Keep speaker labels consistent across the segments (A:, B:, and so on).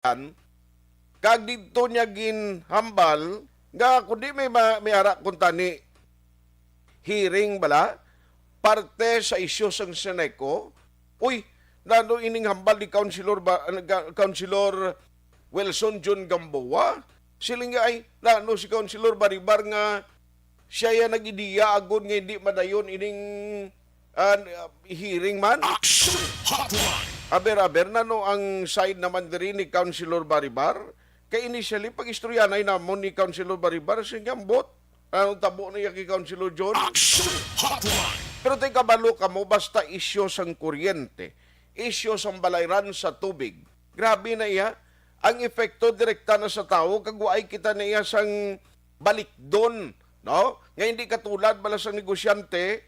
A: kag dito niya ginhambal nga kundi may ara kun tani hearing bala parte sa isyu sang Seneco. Uy, nano ining hambal ni Councilor Wilson John Gamboa. Siling nga ay nano si Councilor Baribar nga siya ya nag-ideya agon nga hindi madayon ining hearing man. Aber nano ang side naman diri ni Councilor Baribar. Kay initially pag istoryanay namon ni Councilor Baribar siya gambot. Anong tabo na kay Councilor John? Pero tayo kabalo ka mo, basta isyo sang kuryente, isyo sang balayran sa tubig. Grabe na iya. Ang epekto direkta na sa tao, kagwaay kita na iya sang balikdon. No? Nga hindi katulad bala sang negosyante,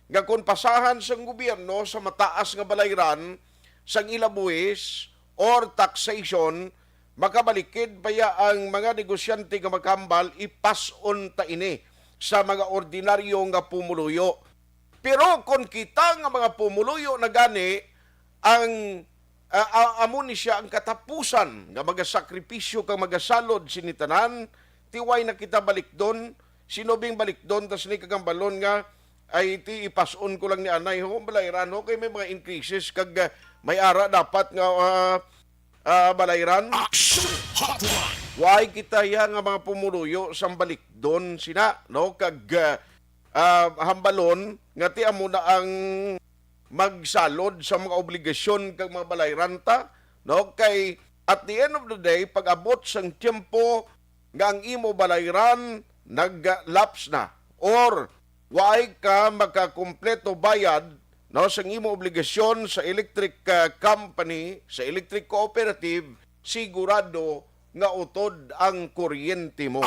A: nga kung pasahan sang gobyerno sa mataas nga balayran, sang ilabuhis, or taxation, makabalikid paya ang mga negosyante nga magkambal, ipas-on ta ini sa mga ordinaryo nga pumuluyo. Pero kung kita nga mga pumuluyo na gani, ang amo ni siya ang katapusan nga magasakripisyo kang magasalod sinitanan, tiway na kita balik doon, sinubing balik doon, tas ni kagambalon nga, ay iti ipas-on ko lang ni anay, ho, balayran, ho, kay may mga increases, kag may ara dapat nga balayran. Why kita ya nga mga pumuluyo sang balik doon sina, no, kag hambalon nga ti amo na ang magsalod sa mga obligasyon kag mga balayranta, no, kay at the end of the day pag abot sang tiempo nga ang imo balayran naglaps na or why ka magkakumpleto bayad, no, sang imo obligasyon sa electric company, sa electric cooperative, sigurado nga utod ang kuryente mo.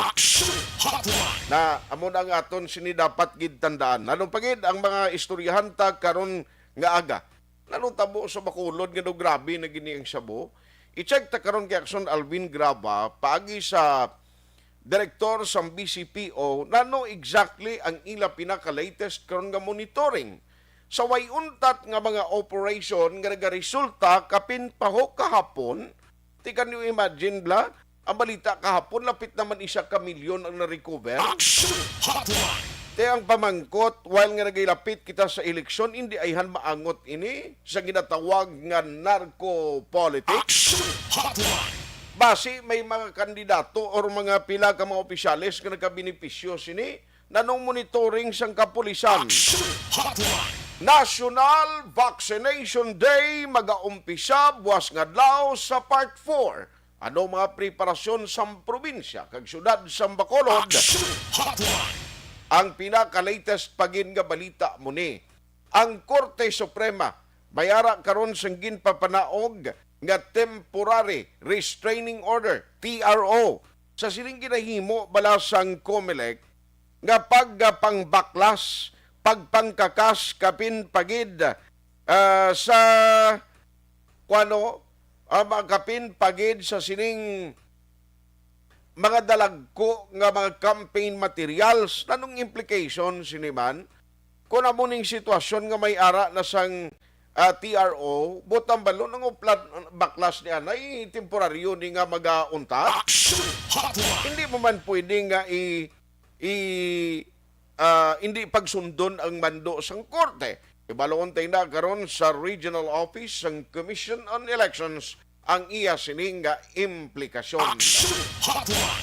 A: Na amo na nga aton sini dapat gid tandaan. Anong pagid ang mga istoryahanta karon nga aga. Nanong tabo sa Bacolod nga grabe na gini ang sabo. I-check ta karon kay Action Alvin Graba paagi sa direktor sa BCPO nano exactly ang ila pinaka-latest karon nga monitoring. Sa way untat nga mga operation nga nagaresulta kapin paho kahapon. Di can you imagine bla? Ang balita kahapon, lapit naman isa ka milyon ang na-recover. Te ang pamangkot, while nga nagilapit kita sa eleksyon, hindi ayhan maangot ini sa ginatawag nga narco-politics. Basi may mga kandidato or mga pila ka mga opisyales nga nagkabinipisyo sini, nanong monitoring sang kapulisan. National Vaccination Day mag-aumpisa buwas ngadlaw sa Part 4. Ano mga preparasyon sa probinsya kag syudad sa Bacolod? Ang pinaka-latest pagin nga balita mo ni. Ang Korte Suprema mayara karon sang ginpapanaog nga Temporary Restraining Order TRO sa siling ginahimo balasang COMELEC nga pagpangbaklas pagpangkakas kapin pagid sa kapin pagid sa sining mga dalagko nga mga campaign materials. Nanong implication siniman kung amuning sitwasyon nga may ara na sang TRO butang balon ng baklas ni anay temporaryo ni nga magaunta. Hindi mo man pwede nga hindi pagsundon ang mando sang korte. Ibaloon tayo na karon sa regional office ng Commission on Elections ang iya sining nga implikasyon.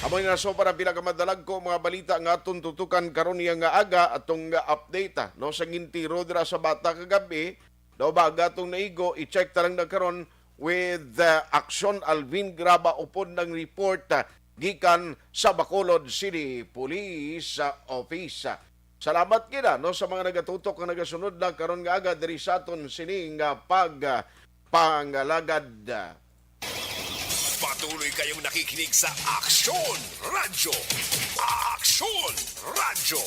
A: Amoy na so para pinakamadalag ko mga balita nga atong tutukan karon niya nga aga atong update no sa ngintiro dira sa bata kagabi daw baga atong naigo i-check ta lang na karon with Action Alvin Graba upod ng report gikan sa Bacolod City Police Office. Salamat kita no sa mga nagatutok nga nagasunod na karon nga aga diri sa aton sining pangalagad.
B: Patuloy kayong nakikinig sa Aksyon Radyo. Aksyon Radyo.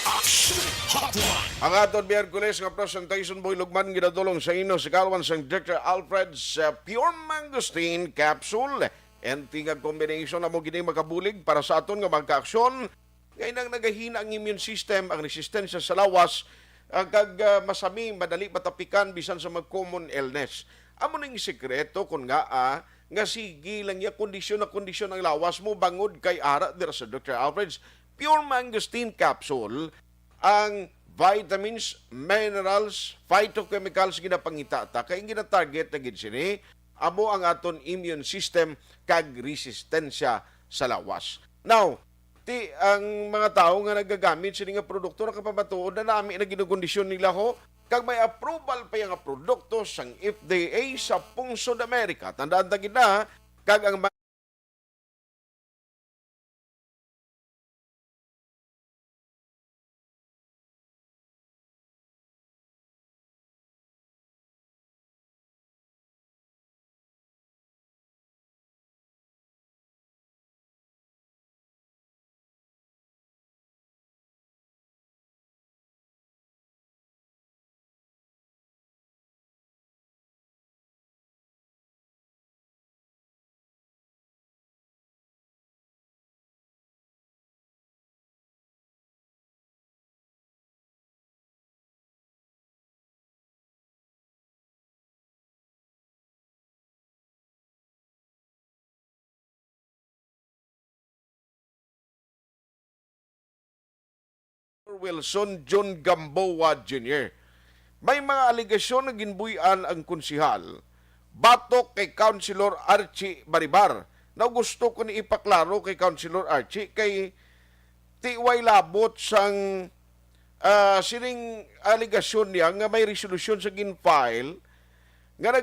B: Aksyon Hotline.
A: Ang aton Miyerkules nga presentation boy lugman ginadulong sa ino si Kalwan sang Dr. Alfred's Pure Mangosteen Capsule. And tingag combination na mo gini makabulig para sa aton nga magka-aksyon. Ngayon ang nagahina ang immune system, ang resistensya sa lawas, kag masami, madali matapikan bisan sa mag-common illness. amo ning sekreto kun nga sige lang ya kondisyon ang lawas mo bangod kay ara dira sa Dr. Alfred's Pure Mangosteen Capsule ang vitamins, minerals, phytochemicals ginapangita ta kay gina-target na gid sini amo ang aton immune system kag resistensya sa lawas. Now, ang mga tao nga nagagamit sini nga produkto nakapabatuod na nami na ginukondisyon nila ho kag may approval pa yung produkto sang FDA sa Pungsod Amerika. Tandaan ta gid na kag ang Wilson John Gamboa Jr. May mga aligasyon na ginbuyan ang konsihal batok kay Councilor Archie Baribar. Na gusto ko ni ipaklaro kay Councilor Archie kay tiway labot sang sining aligasyon niya nga may resolusyon sa gin-file nga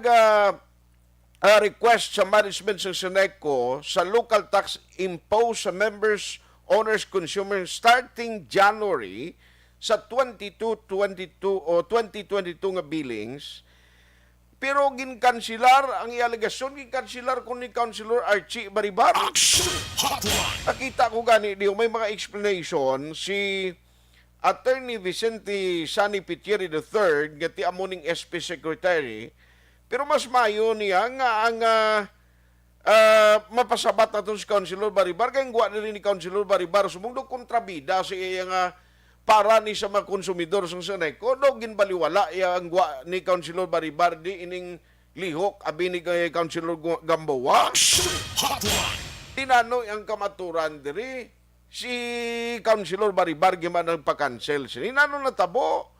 A: request sa management sa Seneco sa local tax impose sa members, owners, consumers starting January sa 2022 nga billings. Pero ginkansilar ang ialegasyon, ginkansilar ko ni Councilor Archie Baribar.
B: Action Hotline.
A: Nakita ko gani diyo may mga explanation si Attorney Vicente Sani Pitieri III, gati amuning SP Secretary, pero mas mayo niya nga ang mapasabat na si Councilor Baribar, kaya ngwa na rin ni Councilor Baribar, sumundog kontrabida sa iya nga para ni sa mga konsumidor sa Seneco, do ginbaliwala ang ngwa ni Councilor Baribar di ining lihok, abi ni Councilor Gamboa.
B: Action Hotline.
A: Tinano ang kamaturan diri si Councilor Baribar giman nagpa-cancel sini nano natabo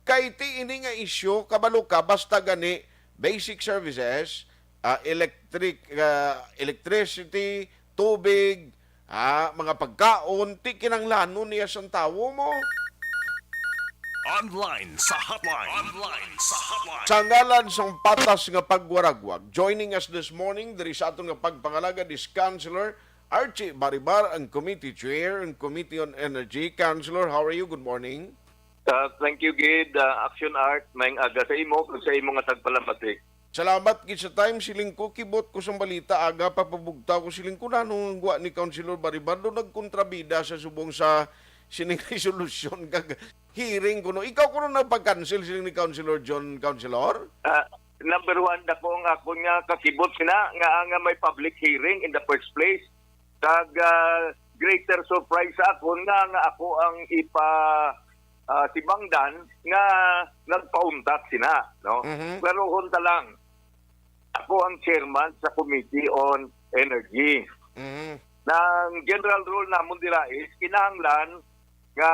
A: kay ti ini nga isyu kabalo ka basta gani basic services, electricity, tubig, mga pagkaon, ti kinanglanon niya sa tawo mo.
B: Online sa hotline. Online sa hotline.
A: Sa ngalan sang patas nga pagwaragwag, joining us this morning, diri sa atong nga pagpangalaga, is Councilor Archie Baribar, ang Committee Chair, ang Committee on Energy. Councilor, how are you? Good morning.
C: Thank you, Gid. Action Art, maing aga sa imo, kung sa imo nga tagpalamatik.
A: Salamat gid sa time siling ko kibot ko sa balita aga papabugtaw ko siling ko nanong gwa ni Councilor Baribar do nagkontrabida sa subong sa sining resolution kag hearing kuno ikaw kuno nagpag-cancel siling ni Councilor John Councilor.
C: Number one, ako nga kakibot sina nga may public hearing in the first place. Kag greater surprise sa ako nga ako ang tibangdan nga nagpauntat sina, no? Pero hunta lang. Ako ang chairman sa Committee on Energy. Nang general rule namon dira is kinahanglan nga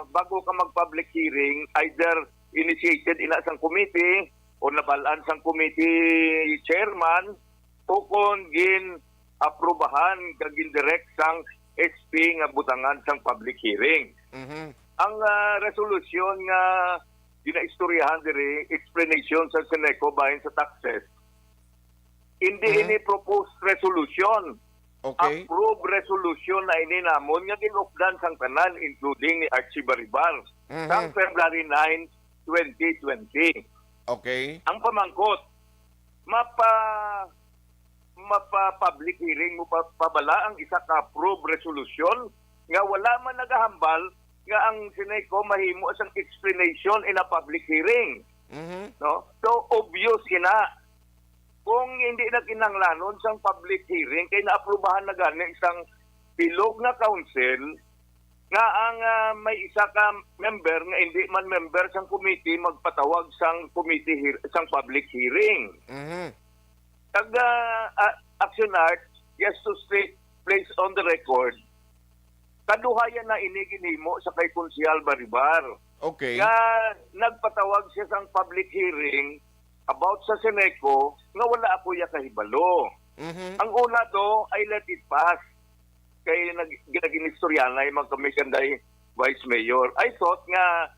C: bago ka mag-public hearing, either initiated ina sang committee o nabalaan sang committee chairman o kung gin-aprobahan kag gin-direct sang SP nga butangan sang public hearing. Ang resolusyon nga ginaistoryahan diri, explanation sa Seneco bahin sa taxes, hindi ini proposed resolution.
A: Okay.
C: Approved resolution na ini namon nga ginupdan sang tanan including ni Archie Baribar sang February 9, 2020.
A: Okay.
C: Ang pamangkot, mapa-public hearing mo pabala ang isa ka approved resolution nga wala man nagahambal nga ang Seneco mahimo sang explanation in a public hearing. No? So obvious kina kung hindi na kinanglanon sang public hearing kay naaprubahan na gani isang bilog na council nga ang may isa ka member nga hindi man member sang committee magpatawag sang sang public hearing.
A: Mhm.
C: Kag Action Art, just to state place on the record, kaduhayan na ini ginhimo sa kay Konsyal Baribar.
A: Okay.
C: Nga nagpatawag siya sang public hearing about sa Seneco nga wala ako ya kahibalo.
A: Mhm.
C: Ang una do ay let it pass. Kay ginaginistoryanay magkamikanday Vice Mayor. I thought nga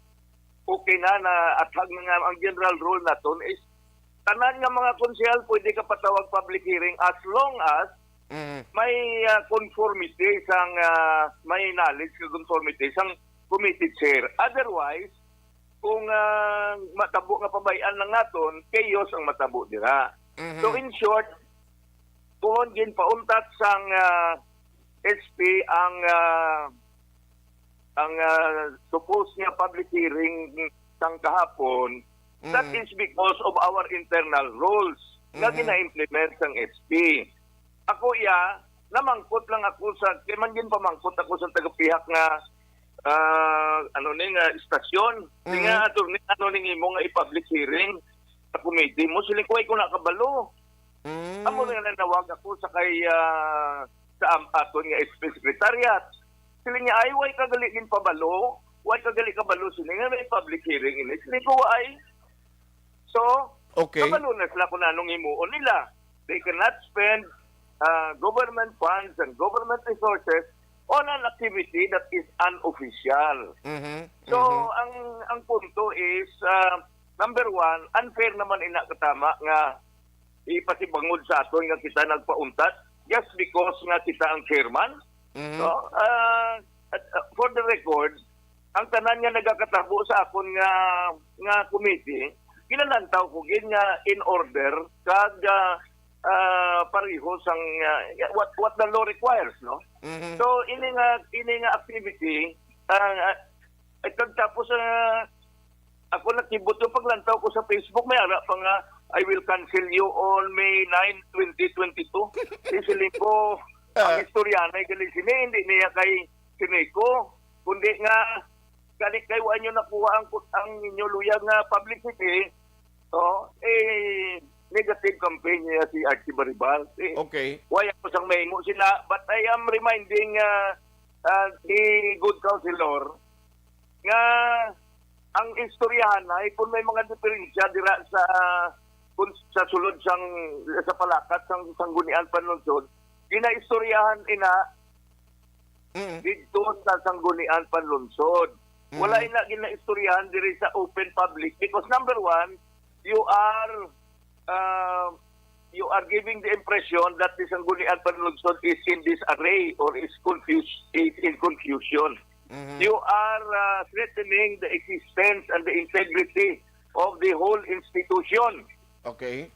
C: okay na athag nga ang general rule naton is tanan nga mga konsyal pwede ka patawag public hearing as long as
A: Mhm.
C: may conformity sang may knowledge ka conformity sang committee chair. Otherwise, kung matabo nga pabayan lang naton, chaos ang matabo dira.
A: Mhm.
C: So in short, kung ginpauntat sang SP ang supposed nga public hearing sang kahapon, that is because of our internal rules nga gina-implement sang SP. Ako namangkot lang ako sa, kaya man din pamangkot ako sa tagapihak nga istasyon. Nga ning imo nga i-public hearing sa committee mo, silikuay ko nakabalo. Amo nga nanawag ako sa kay sa aton nga SP Secretariat. Sila niya ay way kagaligin pabalo, way kagali kabalo sila nga may public hearing ini. Sila ko ay. So,
A: Okay.
C: kabalo na sila kung anong imuon nila. They cannot spend government funds and government resources on an activity that is unofficial.
A: Mhm.
C: So, ang punto is, number one, unfair naman inakatama nga ipasibangod sa aton nga kita nagpauntat just because nga kita ang chairman.
A: Mhm.
C: So, for the record, ang tanan nga nagakatabo sa akon nga committee, kinalantaw ko gin nga in order kag pareho sang what the law requires, no?
A: Mhm.
C: So ini nga activity tapos ako nakibot yung paglantaw ko sa Facebook, may ara pa nga I will cancel you on May 9, 2022. Isiling ko ang istoryanay galing sini, hindi niya kay Sineco, kundi nga galing kayo nyo nakuha ang inyo luyang nga publicity, negative campaign niya si Archie Baribal.
A: Okay.
C: Why ako sang maingo sila, but I am reminding the good councilor nga ang istoryahan ay kung may mga diferensya dira sa sulod sa palakat sang sanggunian panlungsod, ginaistoryahan ina dito sa sanggunian panlungsod. Wala ina ginaistoryahan diri sa open public because number one, you are giving the impression that the sanggunian panlungsod is in disarray or is in confusion. You are threatening the existence and the integrity of the whole institution.
A: Okay.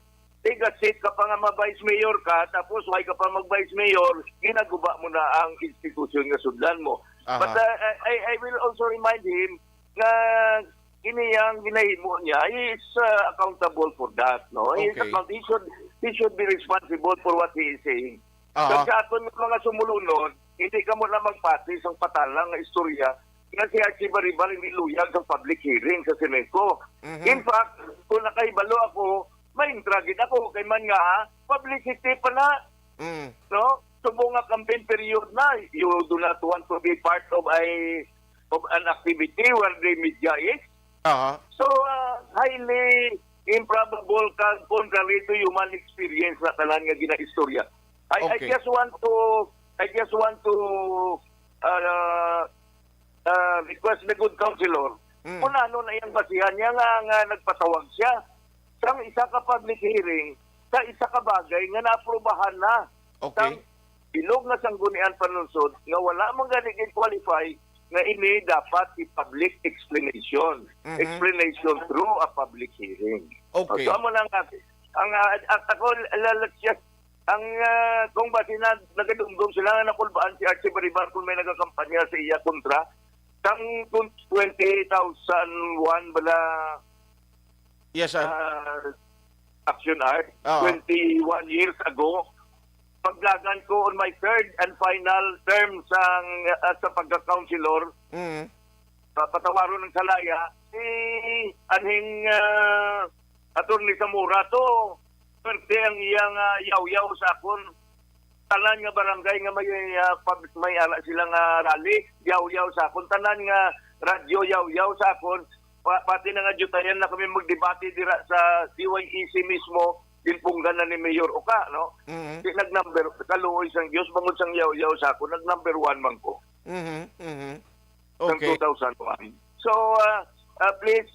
C: Tigasit ka pa nga ma-vice mayor ka, tapos why ka pa mag-vice mayor, ginaguba mo na ang institusyon nga sudlan mo.
A: Aha.
C: But I will also remind him na iniyang ginahimo niya is accountable for that. No?
A: Okay.
C: He should be responsible for what he is saying.
A: Aha.
C: Sa aton mga sumulunod, hindi ka mo na magpati sa patalang na istorya nga si Archie Baribal hindi luyag sa public hearing sa Seneco. In fact, kung nakaibalo ako, ma-intragin ako kay man nga publicity pa na. No? Subo nga campaign period na, you do not want to be part of an activity where the media is.
A: Aha.
C: So, highly improbable contrary to human experience na tanan nga ginaistorya. I
A: Okay.
C: just want to request the good councilor kung ano na yung basihan niya nga nagpatawag siya sa isa ka public hearing sa isa ka bagay nga naaprubahan na
A: Okay.
C: sang bilog nga sanggunian panlungsod nga wala mong ganigin qualify nga ini dapat i-public explanation. Explanation through a public hearing.
A: Okay.
C: So, amo lang ang ako lalakyas ang kung ba nagadumdum sila nga nakulbaan si Archie Baribal kung may nagakampanya sa iya kontra sang 20,001 bala
A: Yes, sir.
C: Action Art,
A: Oo.
C: 21 years ago. paglagan ko on my third and final term sa pagka-councilor,
A: Mm.
C: patawaro ng salaya, si anhing Attorney Zamora to, pwerte ang iyang yaw-yaw sa akon. Tanan nga barangay nga may ala silang rally, yaw-yaw sa akon. Tanan nga radyo, yaw-yaw sa akon. Pati na nga jutayan na kami magdebate dira sa CYEC mismo, dinpunggan na ni Mayor Oka, no?
A: Mhm.
C: Di nag-number, kaluoy sang Diyos, bangod sang yaw-yaw sa akon, nag-number 1 man ko.
A: Mhm. Mhm.
C: Ng
A: Okay.
C: 2001. So, please,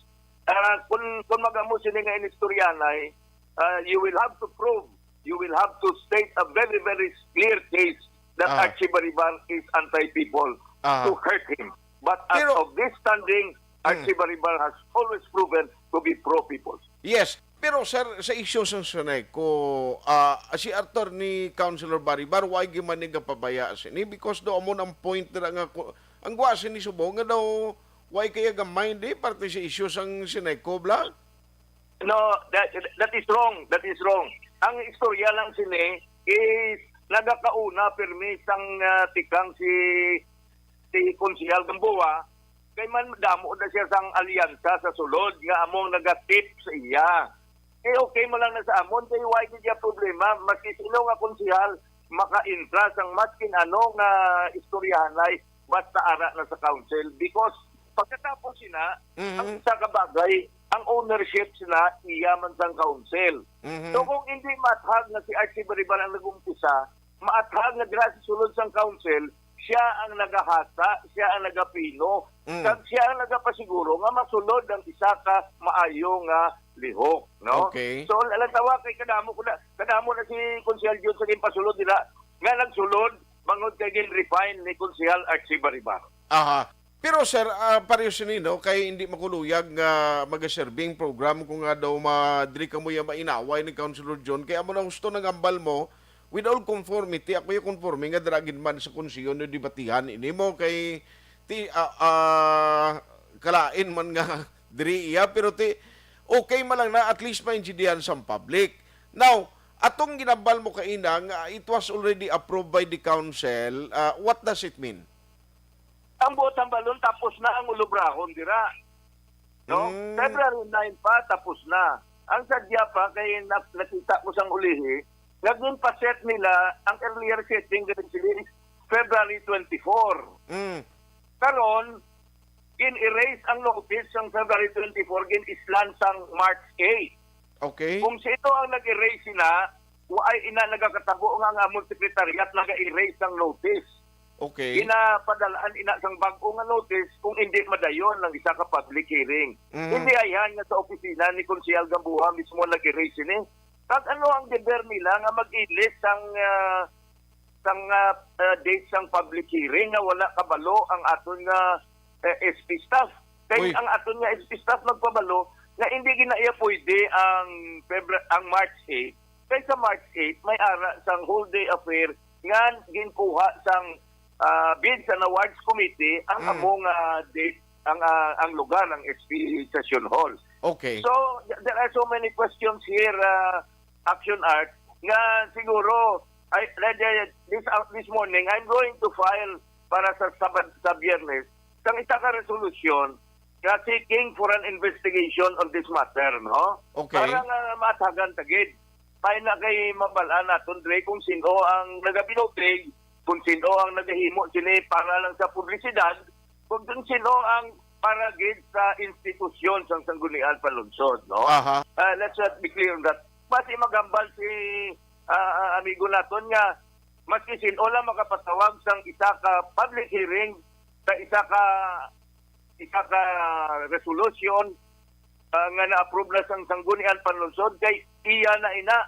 C: kung magamo sila nga inistoryanay, you will have to prove, you will have to state a very, very clear case that Archie Bariban is anti-people to hurt him. But as
A: Pero-
C: of this standing, Archie Bariban has always proven to be pro-people.
A: Yes. Pero sir, sa isyu sa sanay ko, si Arthur ni Councilor Baribar, why giman nga pabaya sini? Because do amon ang point na nga, ang gwa sini subo, nga daw, why kaya gamay di, parte sa isyu sang sinay ko, bla?
C: No, that is wrong. That is wrong. Ang istorya lang sini is nagakauna permi sang tikang si Konsehal Gamboa kay man damo na siya sang alyansa sa sulod nga among nagatip sa iya. Eh okay mo lang na sa amon kay why di problema maski sino nga konsehal maka-intra sang maskin ano nga istoryahanay basta ara na sa council because pagkatapos sina ang sa kabagay ang ownership sila iyaman sang council. So kung hindi maathag na si Archie Bariban ang nag-umpisa, maathag na dira sa sulod sang council, siya ang nagahasa, siya ang nagapino, kag siya ang nagapasiguro nga masulod ang isa ka maayo nga lihok, no?
A: Okay.
C: So tawa kay kadamo na si Konsehal Jun sa pasulod nila nga nagsulod bangod kay gin-refine ni Konsehal Archie Bariban.
A: Aha. Pero sir, pareho sinino, kay hindi makuluyag nga mag-serving program kung nga daw madri ka mo yung mainaway ni Councilor John, kaya mo na gusto ng ambal mo, with all conformity, ako yung conforming nga dragin man sa konsiyon no debatihan, ini mo kay kalain man nga diri iya, pero okay man lang na at least maintindihan sa public. Now, atong ginambal mo kainang, it was already approved by the council, what does it mean?
C: Ang botang balon tapos na ang ulubrahon dira. No? February 9 pa tapos na. Ang sadya pa kay nakita ko sang ulihi, naging pa-set nila ang earlier setting ganun sila February 24. Karon in-erase ang notice sang February 24 gin-islan sang March 8.
A: Okay.
C: Kung sino ang nag-erase sila, ay ina nagakatago nga among sekretariat nag-erase ang notice.
A: Okay.
C: Ginapadalaan ina sang bag-o nga notice kung hindi madayon ng isa ka public hearing. Hindi ayan nga sa opisina ni Konsehal Gamboa mismo nag-erase ni. Kag ano ang deber nila nga mag-i-list sang date sang public hearing nga wala kabalo ang aton nga SP staff. Kay ang aton nga SP staff magpabalo nga hindi ginaya pwede ang March 8. Kay sa March 8 may ara sang whole day affair nga ginkuha sang bid sa awards committee ang among date ang lugar ng SP Session Hall.
A: Okay.
C: So there are so many questions here, Action Art, nga siguro this morning I'm going to file para sa Biyernes sang isa ka resolution nga seeking for an investigation on this matter, no?
A: Okay.
C: Para nga matagan tagid. May na kay mabalaan naton Dre kung sino ang nagabinotrig, kung sino ang nagahimo sini para lang sa publisidad, kung sino ang para gid sa institusyon sang Sangguniang Palunsod, no?
A: Aha.
C: Let's be clear on that. Pati magambal si amigo naton nga maski sino lang makapatawag sang isa ka public hearing sa isa ka resolution nga na-approve na sang Sangguniang Palunsod kay iya na ina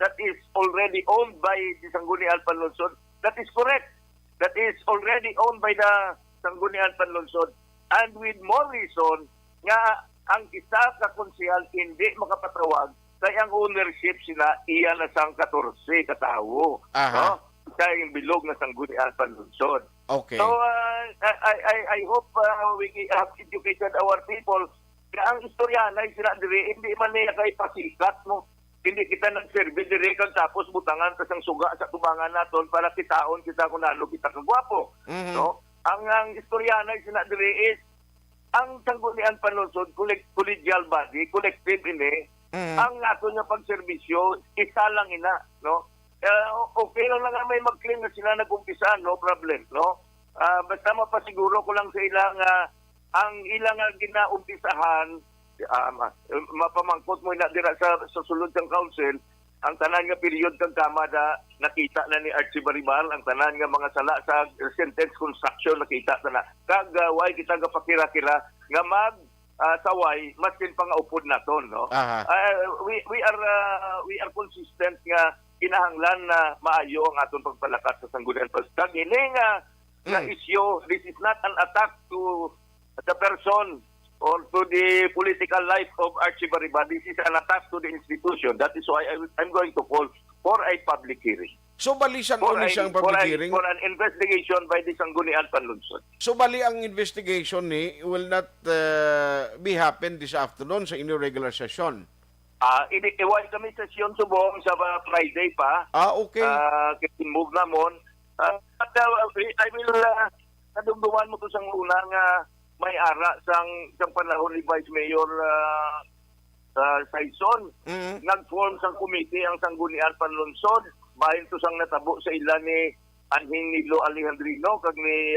C: that is already owned by the Sangguniang Palunsod. That is correct. That is already owned by the Sangguniang Palunsod. And with more reason, nga ang isa ka konsehal hindi makapatawag kay ang ownership sila iya na sang 14 katawo.
A: Aha.
C: No? Kaya yung bilog na Sangguniang Palunsod.
A: Okay.
C: So, I hope we have educated our people na ang istoryanay sila diri, hindi man niya kay pasikat mo. hindi kita nag-survey direkan tapos butangan tas ang suga sa tubangan naton para kitaon kita kung nalo kita kagwapo. No? Ang istoryanay sinadiri is ang Sangguniang Panlungsod collegial body, collective ini, ang ato nga pagserbisyo isa lang ina, no? Okay lang nga may mag-claim na sila nag-umpisa, no problem, no? Basta mapasiguro ko lang sa ilang ang ilang ginaumpisahan mapamangkot mo na dira sa sulod ng council ang tanan nga period kang kamada nakita na ni Archie Baribar ang tanan nga mga sala sa sentence construction nakita na kagaway kita gapakira-kira nga mag saway maskin pa nga upod naton no. We are consistent nga kinahanglan na maayo ang aton pagpalakas sa sanggunian pagtag ini nga issue. This is not an attack to the person or to the political life of Archie Bariba. This is an attack to the institution. That is why I'm going to call for a public hearing.
A: So bali siyang siyang public hearing?
C: For an investigation by the Sangguniang Panlungsod.
A: So bali ang investigation ni will not be happen this afternoon sa inyong regular session?
C: Iway kami session subong sa Friday pa.
A: Okay.
C: Move namon. But I will nadumduman mo to sang una nga may ara sang panahon ni Vice Mayor Saison. Nag-form sang committee ang Sangguniang Panlungsod bahin to sang natabo sa ila ni Anhing Nilo Alejandrino kag ni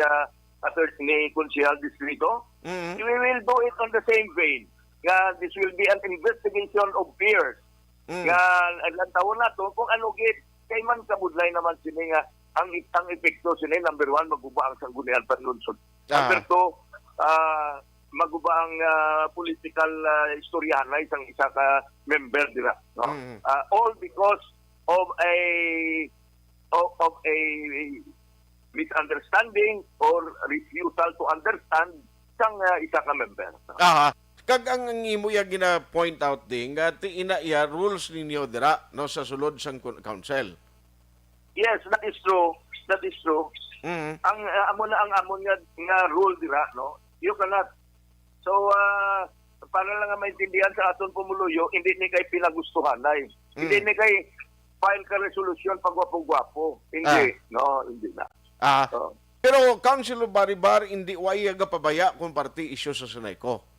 C: Konsehal Distrito. We will do it on the same vein. Nga this will be an investigation of peers. Nga ilang taon na to kung ano git kay man kabudlay naman sini nga ang epekto sini number 1 maguba ang Sangguniang Panlungsod. Number 2 maguba ang political istoryanay isang isa ka member dira no. All because of a misunderstanding or refusal to understand sang isa ka member.
A: Kag ang imo ya gina point out ding ti ina iya rules ninyo dira no sa sulod sang council.
C: Yes, that is true. That is true. Ang amon nga rule dira no. You cannot. So para lang nga maintindihan sa aton pumuluyo, hindi ni kay pinagustuhan ay. Hindi ni kay file ka resolution pagwapo-gwapo. Hindi, no, hindi na.
A: Pero Councilor Baribar hindi way aga pabaya kung party issue sa Senayco.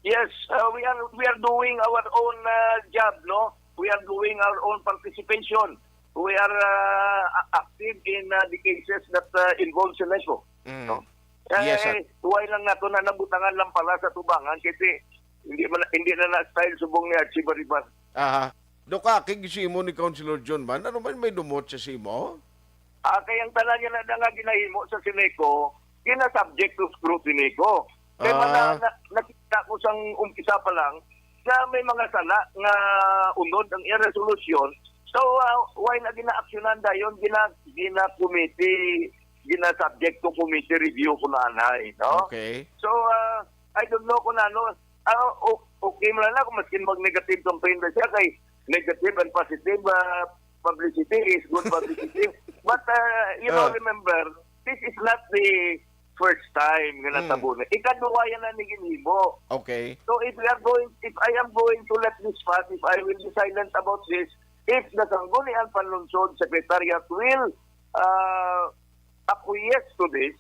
C: Yes, we are doing our own job, no? We are doing our own participation. We are active in the cases that involve Senayco. No?
A: Yes, sir.
C: Tuway lang nato na nabutangan lang pala sa tubangan kasi hindi na na-style subong ni Archie Baribar.
A: Doka, kigisi mo ni Councilor John man, ano man may dumot sa simo?
C: Kayang tanan niya na nga ginahimo sa Senayco, gina-subject to scrutiny ko. Kaya nakita ko sang umpisa pa lang na may mga sala nga unod ang resolution. So, why na gina-aksyonan dayon, gina-committee, gina-subject to committee review ko na anay, no?
A: Okay.
C: So, I don't know kung ano, okay mo na kung maskin mag-negative campaign na siya kay negative and positive publicity is good publicity. But, you know, remember, this is not the first time nga natabo na. Ikaduwayan na ni ginhibo.
A: Okay.
C: So, if I am going to let this pass, if I will be silent about this, if the Sangguniang Panlungsod Secretariat will acquiesce to this,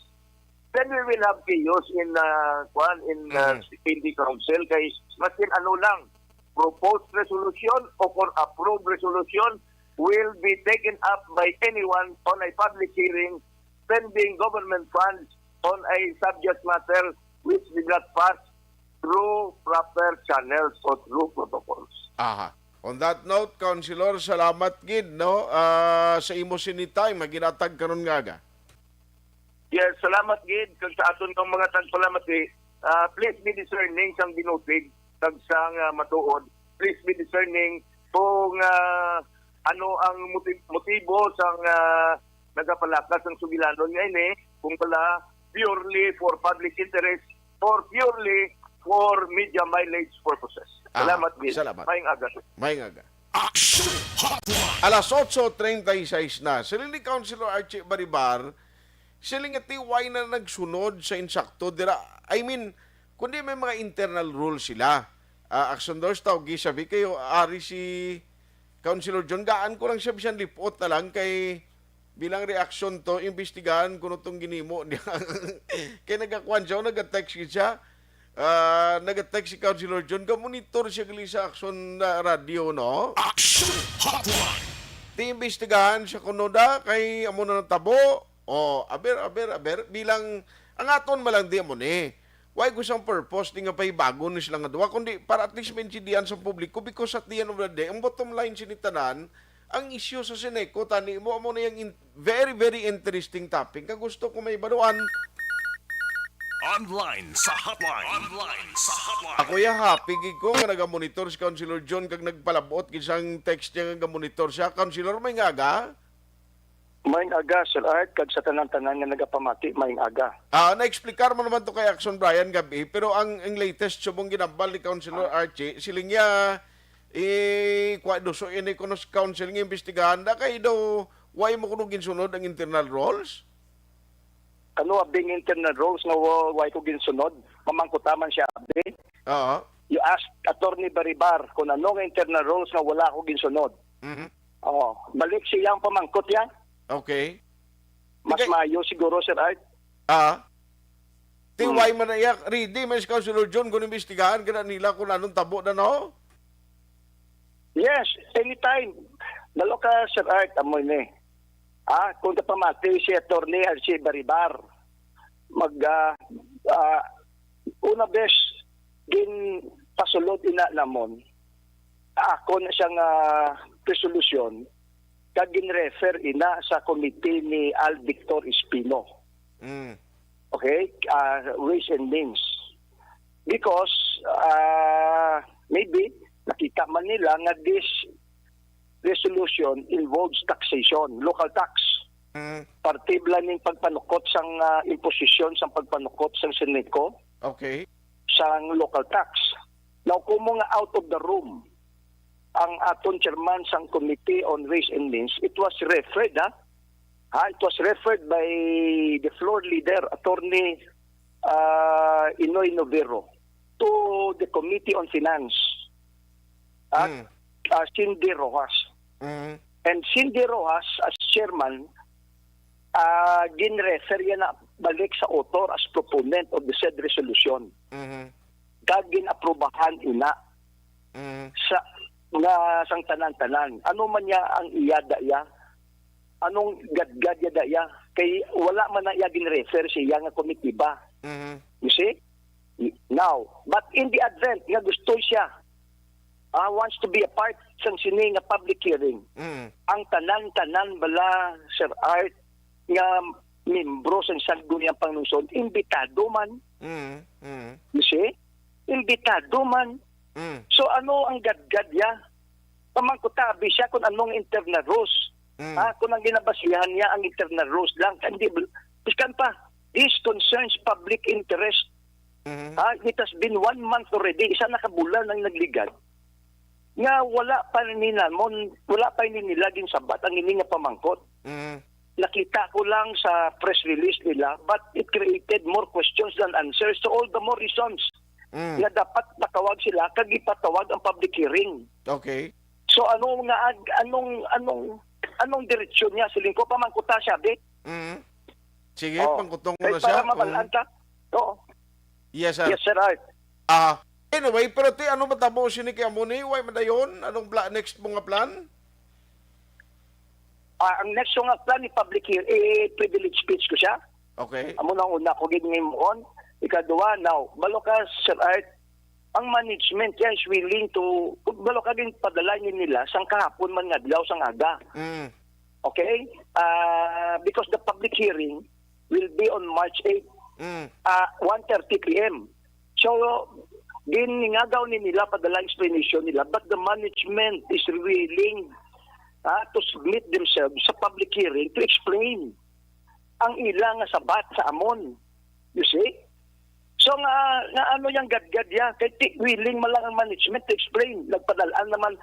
C: then we will have chaos in the council kay maskin ano lang proposed resolution o approved resolution will be taken up by anyone on a public hearing spending government funds on a subject matter which did not pass through proper channels or through protocols.
A: On that note, Councilor, salamat gid no sa imo sinitay maginatag karon nga.
C: Yes, salamat gid kag sa aton ng mga tagpalamati. Please be discerning sang binutig kag sang matuod. Please be discerning kung ano ang motibo sang nagapalakas ng sugilanon nga ini, kung pala purely for public interest or purely for media mileage purposes. Salamat gid.
A: Salamat.
C: Maayong aga.
B: Action Hotline.
A: Alas 8:36 na. Sila ni Councilor Archie Baribar, sila nga tiway na nagsunod sa insakto dira. I mean, kundi may mga internal rules sila. Action doors tawag gisabi kayo ari si Councilor John, gaan ko lang siya bisan lipot na lang kay bilang reaksyon to, imbestigahan ko itong ginimo niya. Kaya nagakuan siya, nag-text siya, nag-text si Councilor John, ka-monitor siya gali sa aksyon na radio, no?
B: Action Hotline.
A: Imbestigahan siya kuno da, kay amo na tabo, aber, bilang, ang aton malang di amo ni. Why ko siyang purpose, di nga pa'y bago na silang adwa, kundi para at least maintindihan sa publiko, because at the end of the day, ang bottom line sinitanan, ang issue sa Seneco, tani mo na yung very, very interesting topic. Kung gusto ko may baruan,
B: Online sa hotline. Online sa hotline.
A: ako ya happy gid ko nga naga-monitor si Councilor John kag nagpalabot kisang text niya nga monitor siya. Councilor, may ngaga?
D: Maing aga, Sir Art, kag sa tanan-tanan nga nagapamati, maing aga.
A: Na-explicar mo naman to kay Action Brian gabi, pero ang latest subong ginambal ni Councilor Archie, siling niya, so ini kuno council nga imbestigahan da kay daw, why mo kuno ginsunod ang internal rules?
D: Ano abing internal rules nga why ko ginsunod? Mamangkutaman siya abdi.
A: Oo.
D: You ask Attorney Baribar kung ano nga internal rules nga wala ko ginsunod.
A: Mhm.
D: Oo. Balik siyang pamangkot yan.
A: Okay.
D: Mas
A: Okay.
D: mayo siguro, Sir Art.
A: Why man naiyak, ready man si Councilor John kung imbestigahan ka na nila kung anong tabo na no?
D: Yes, anytime. Lalo ka, Sir Art, amoy ni. Kung kapamati si Attorney Archie Baribar, una bes, gin pasulod ina namon, ako na siyang resolution, kag gin-refer ina sa committee ni Al Victor Espino.
A: Mm.
D: Okay? Ways and Means. Because, maybe, nakita man nila nga this resolution involves taxation, local tax.
A: Mm.
D: Partibla ning pagpanukot sang imposisyon sang pagpanukot sang Seneco
A: Okay.
D: sang local tax. Now, kung mga out of the room ang aton chairman sang Committee on Ways and Means, it was referred, it was referred by the floor leader, Attorney Inoy Novero, to the Committee on Finance, Cindy Rojas.
A: Mm.
D: And Cindy Rojas, as chairman, gin-refer yan na balik sa author as proponent of the said resolution.
A: Mhm.
D: Gagin aprobahan ina
A: Mhm.
D: sa nga sang tanan-tanan. Ano man niya ang iyada ya? Anong gadgad ya daya? Kay wala man na iya gin-refer siya nga committee ba?
A: Mhm.
D: You see? Now, but in the advent nga gusto siya wants to be a part sang sini nga public hearing.
A: Mhm.
D: Ang tanan-tanan bala, Sir Art, nga membro sa Sangguniang Panglungsod, imbitado man.
A: Mhm. Mhm.
D: You see? Imbitado man.
A: Mhm.
D: So ano ang gadgad niya? Pamangkutabi siya kung anong internal rules.
A: Mm.
D: Kung ang ginabasihan niya ang internal rules lang. Hindi, iskan pa, this concerns public interest.
A: Mhm.
D: It has been 1 month already. Isa na kabulan ang nagligad. Nga wala pa nilaging sabat ang ini nga pamangkot.
A: Mhm.
D: Nakita ko lang sa press release nila, but it created more questions than answers. So all the more reasons
A: Mm.
D: na dapat patawag sila kag ipatawag ang public hearing.
A: Okay.
D: So anong diretsyon niya siling ko pamangkuta siya, Bek?
A: Mhm. Sige,
D: Oh.
A: pangkutong mo
D: Kaya
A: na siya.
D: para mabalaan ka. Oo.
A: Yes, sir.
D: Yes, Sir Art.
A: Anyway, pero ano matabo siya ni kay Amoni? Why man dayon? Anong next mga plan?
D: Ang next nga plan ni public hearing, privilege speech ko siya.
A: Okay.
D: Amo nang una ko gid on. Ikaduha, now, balo ka, Sir Art, ang management yan is willing to, balo ka din padala nila sang kahapon man nga adlaw sang aga.
A: Mm.
D: Okay? Because the public hearing will be on March 8,
A: Mm.
D: 1:30 p.m. So, giningagaw ni nila padala explanation nila, but the management is willing to submit themselves sa public hearing to explain ang ilang sabat sa amon. You see? So nga ano yung gadgad ya, kay willing man lang ang management to explain. Nagpadalaan naman,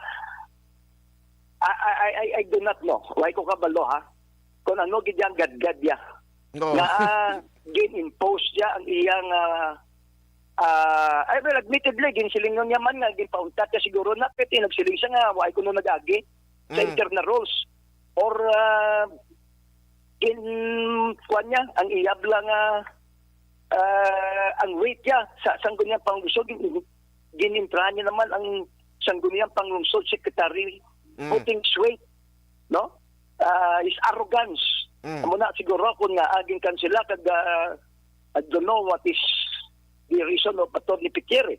D: I do not know. Why ko kabalo kung ano gid yang gadgad ya.
A: No.
D: Na gin-impose niya ang iyang admittedly, ginsilingon niya man nga, ginpauntat niya siguro na, peti nagsiling siya nga, why ko no nag-agi. sa internal rules. Or in kuan niya, ang iyab lang ang rate niya sa Sangguniang Panglungsod, ginintrahan niya naman ang Sangguniang Panglungsod Secretary putting weight, no? Is arrogance. Amo na siguro kung nga aging kansela kag I don't know what is the reason of Atty. Piquere.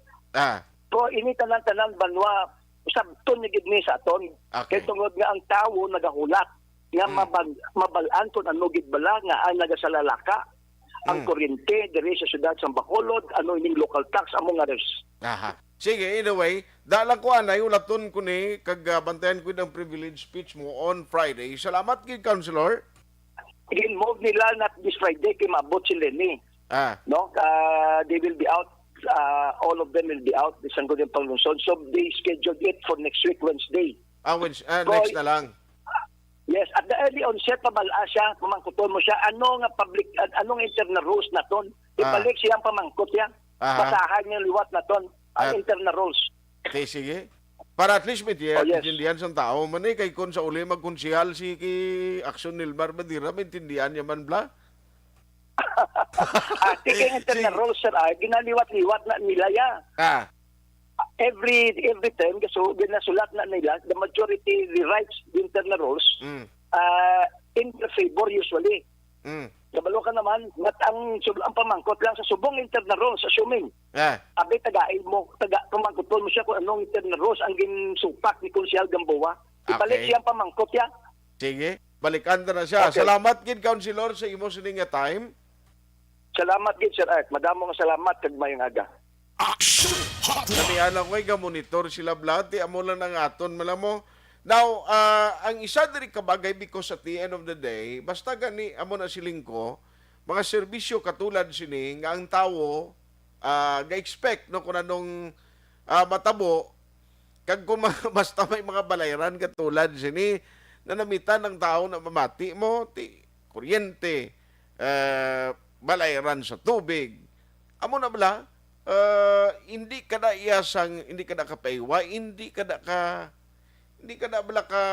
D: Pero ini tanan-tanan banwa sabton ni gid ni sa aton.
A: Okay.
D: Kay tungod nga ang tawo nagahulat nga mabalaan kung ano gid bala nga ang nagasalalaka ang kuryente diri sa syudad sa Bacolod, ano ining local tax among others.
A: Aha. Sige, anyway, dala ko anay ulaton ko ni kag bantayan ko ang privilege speech mo on Friday. Salamat gid, Councilor.
D: I-move nila not this Friday kay maabot sila ni. No? They will be out. All of them will be out. The Sangguniang Panglungsod. So they scheduled it for next week, Wednesday.
A: Next na lang.
D: Yes, at the early onset pamala siya, pamangkuton mo siya, anong internal rules na ton? Ibalik siyang pamangkot yan. Basahan niya liwat na ton, ang internal rules.
A: Okay, sige. Para at least may
D: yes.
A: tindihan sa tao, man kay kung sa uli magkonsihal si ki Action Nilmar Badira, may tindihan niya man bla?
D: Tika internal rules, sir, ginaliwat-liwat na nila yan. Every time so ginasulat na nila the majority rewrites the internal rules in the favor usually. Kabalo ka naman ang pamangkot lang sa subong internal rules assuming abi pamangkoton mo siya kung anong internal rules ang ginsupak ni Konsyal Gamboa. Ibalik siyang pamangkot ya. Sige,
A: balikan na siya. Okay. Salamat gid, Councilor, sa imo sining nga time.
D: Salamat gid, Sir Art. Madamo nga salamat kag mayong aga.
B: Action Hotline.
A: Namianan ko ay monitor sila blati amo lang ng aton malamo. Now, ang isa diri kabagay because at the end of the day, basta gani amo na siling ko, mga serbisyo katulad sini nga ang tawo ga-expect no kung anong matabo kag kung basta may mga balayran katulad sini na namitan ng tao na mamati mo ti kuryente, balayran sa tubig. Amo na bala hindi kada iyasang hindi kada kapaywa hindi kada bala ka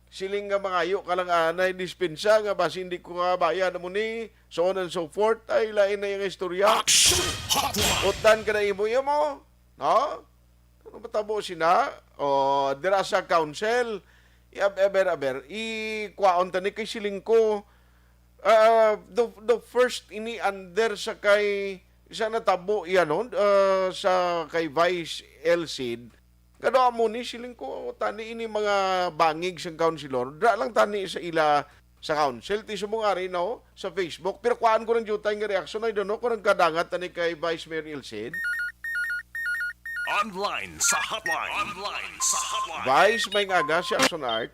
A: siling nga mangayo ka lang anay dispensa nga bas hindi ko bayan mo ni so on and so forth ay lain na yung istorya. Utan ka na imo mo no ano matabo sina o dira sa council aber i-kwaon tani kay siling ko the first ini under sa kay isa na tabo yan sa kay Vice Elcid. Kado mo ni siling ko tani ini mga bangig sa councilor. Dra lang tani sa ila sa council ti sumong ari no sa Facebook. Pero kuan ko ng jutay nga reaction ay dono ko nang kadangat tani kay Vice Mayor Elcid.
B: Online sa hotline.
A: Vice may ngaga si Action Art.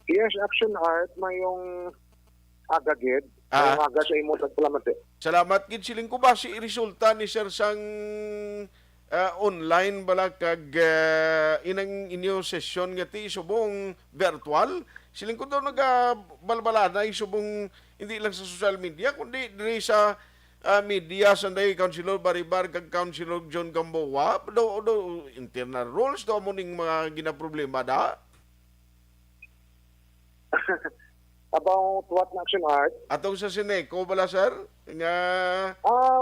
E: Yes, Action Art mayong agagid. Ang aga sa imo salamat.
A: Salamat gid siling ko ba si resulta ni Sir sang online bala kag inang inyo session nga ti subong virtual siling ko daw nagabalbala na subong hindi lang sa social media kundi diri sa media sanday Councilor Baribar kag Councilor John Gamboa do internal rules do mo ning mga ginaproblema da.
E: About what Action Art?
A: Atong sa Sineco bala sir nga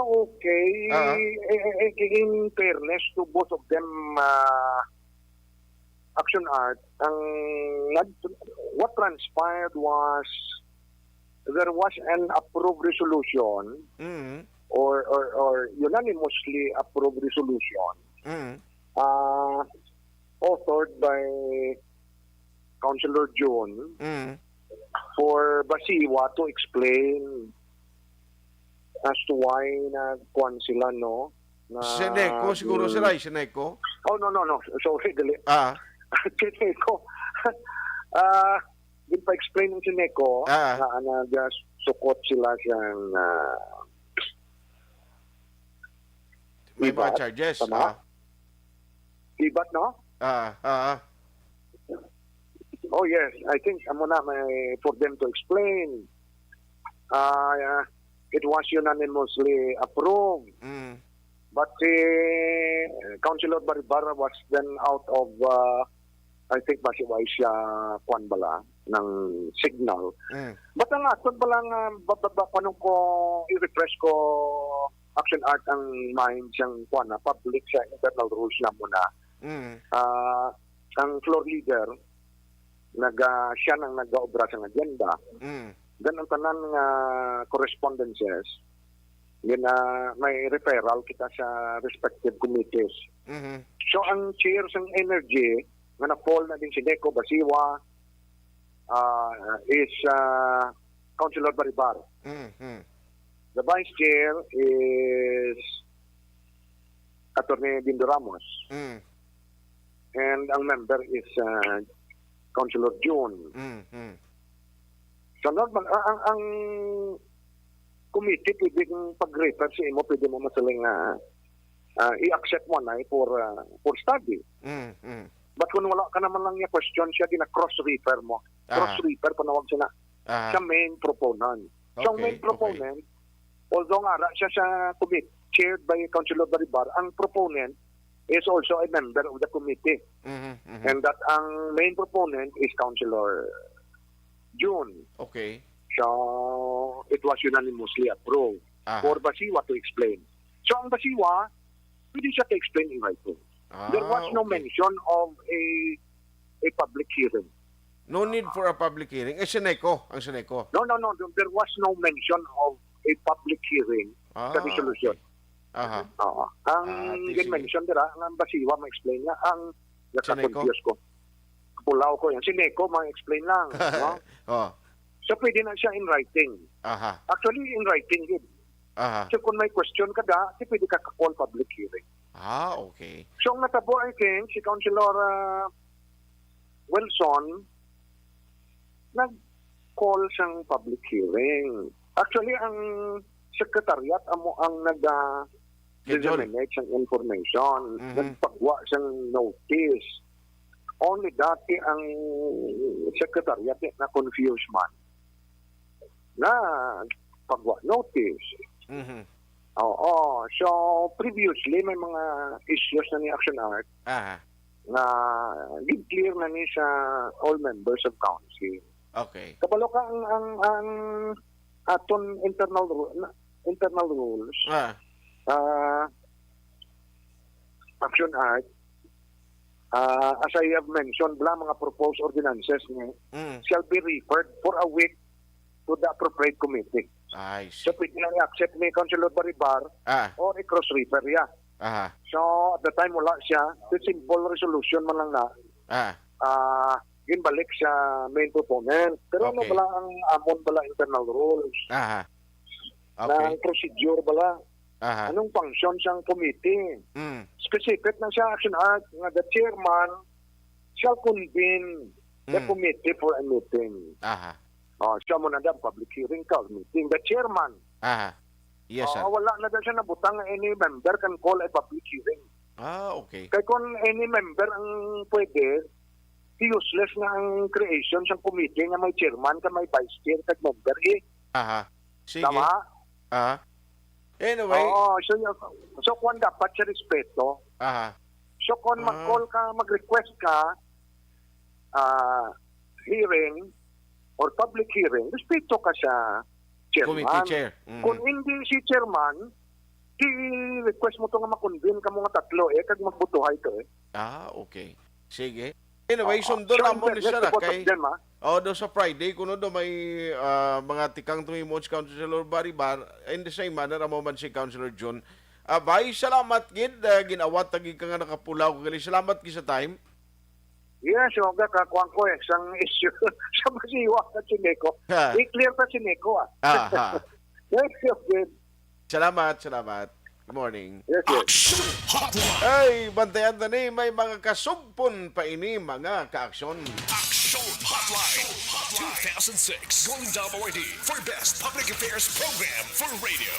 E: okay. In fairness to both of them, Action Art, what transpired was there was an approved resolution or unanimously approved resolution authored by Councilor June for Basiwa to explain as to why nagkuhan sila, no? Na,
A: Sineco, siguro sila ay Sineco?
E: Oh, no. Sorry, dali. Sineco. Di pa explain ng Sineco na nagsukot sila siyang
A: may mga charges.
E: Ibat, no? Oh yes, I think for them to explain. It was unanimously approved. But Councilor Baribar was then out of I think basiway siya kwan bala ng signal. But ang aton bala nga panong ko i-refresh ko action art ang mind siyang kwan na public sa internal rules na muna. Ang floor leader siya nang nag-obra sa agenda. Then ang tanan nga correspondences yun may referral kita sa respective committees. So ang chair ng energy nga na-fall na din si Deco Basiwa is Councilor Baribar. The vice chair is Attorney Bindo Ramos. And ang member is Councilor June. So normal, ang committee pwedeng pag-refer sa imo, pwede mo masaling i-accept mo na for study. But kung wala ka naman lang yung question siya, cross-refer mo. Cross-refer, panawag siya na sa main proponent. So ang main proponent, although nga siya sa committee, chaired by Councilor Baribar, ang proponent is also a member of the committee. And that ang main proponent is Councilor June.
A: Okay.
E: So it was unanimously approved for Basiwa to explain. So ang Basiwa, pwede siya to explain in writing. There was no mention of a public hearing.
A: No need for a public hearing. Sineco. Ang Sineco.
E: No. There was no mention of a public hearing sa resolution. Ang mention dira, ang Basiwa ma-explain niya, ang naka-confuse ko. Pulaw ko yan. Sineco ma-explain lang. No? So pwede na siya in writing. Actually, in writing yun. So kung may question ka pwede ka ka-call public hearing.
A: Okay.
E: So ang natabo, I think, si Councilor Wilson nag-call siyang public hearing. Actually, ang secretariat amo ang nag-disseminate siyang information. Nagpagwa siyang notice. Only dati ang secretariat na confused man na pagwa notice. So previously may mga issues na ni Action Art na clear na ni sa all members of council.
A: Okay.
E: Kabalo ka ang aton internal rules. Action Art, as I have mentioned, mga proposed ordinances shall be referred for a week to the appropriate committee.
A: I see.
E: So pwede na i-accept ni Councilor Baribar or i-cross-refer niya. So at the time wala siya, the simple resolution man lang na yun balik sa main proponent. Pero ano bala ang amon bala internal rules? Na ang procedure bala? Anong function siyang committee? Specific na siya Action Art nga the chairman shall convene the committee for a meeting. Siya mo na daw public hearing call meeting. The chairman.
A: Yes, sir.
E: Wala na daw siya nabutang any member can call a public hearing.
A: Okay.
E: Kaya kung any member ang pwede, useless na ang creation sa committee nga may chairman, ka may vice chair, kag member
A: Sige.
E: Tama?
A: Anyway.
E: So kung dapat siya respeto, so kung mag-call ka, mag-request ka, hearing, or public hearing, respeto ka sa chairman.
A: Committee chair.
E: Kung hindi si chairman, i-request mo ito nga makonvene ka mga tatlo kag magbutuhay to
A: Okay. Sige. Anyway, sundo na mo ni siya na kay... doon sa Friday, kuno do may mga tikang tumimod si Councilor Baribar, in the same manner, amo man si Councilor John. Bye, salamat gid, ginawat, tagi ka nga nakapulaw. Salamat gid sa time.
E: Yes, so kakuan ko isang issue sa Basiwa sa Sineco. I-clear pa Sineco Yes, good.
A: Salamat. Good morning.
E: Yes.
B: Action Hotline.
A: Ay, bantayan na ni, may mga kasumpon pa ini, mga kaaksyon.
B: Action Hotline. 2006 Golden Double ID for Best Public Affairs Program for Radio.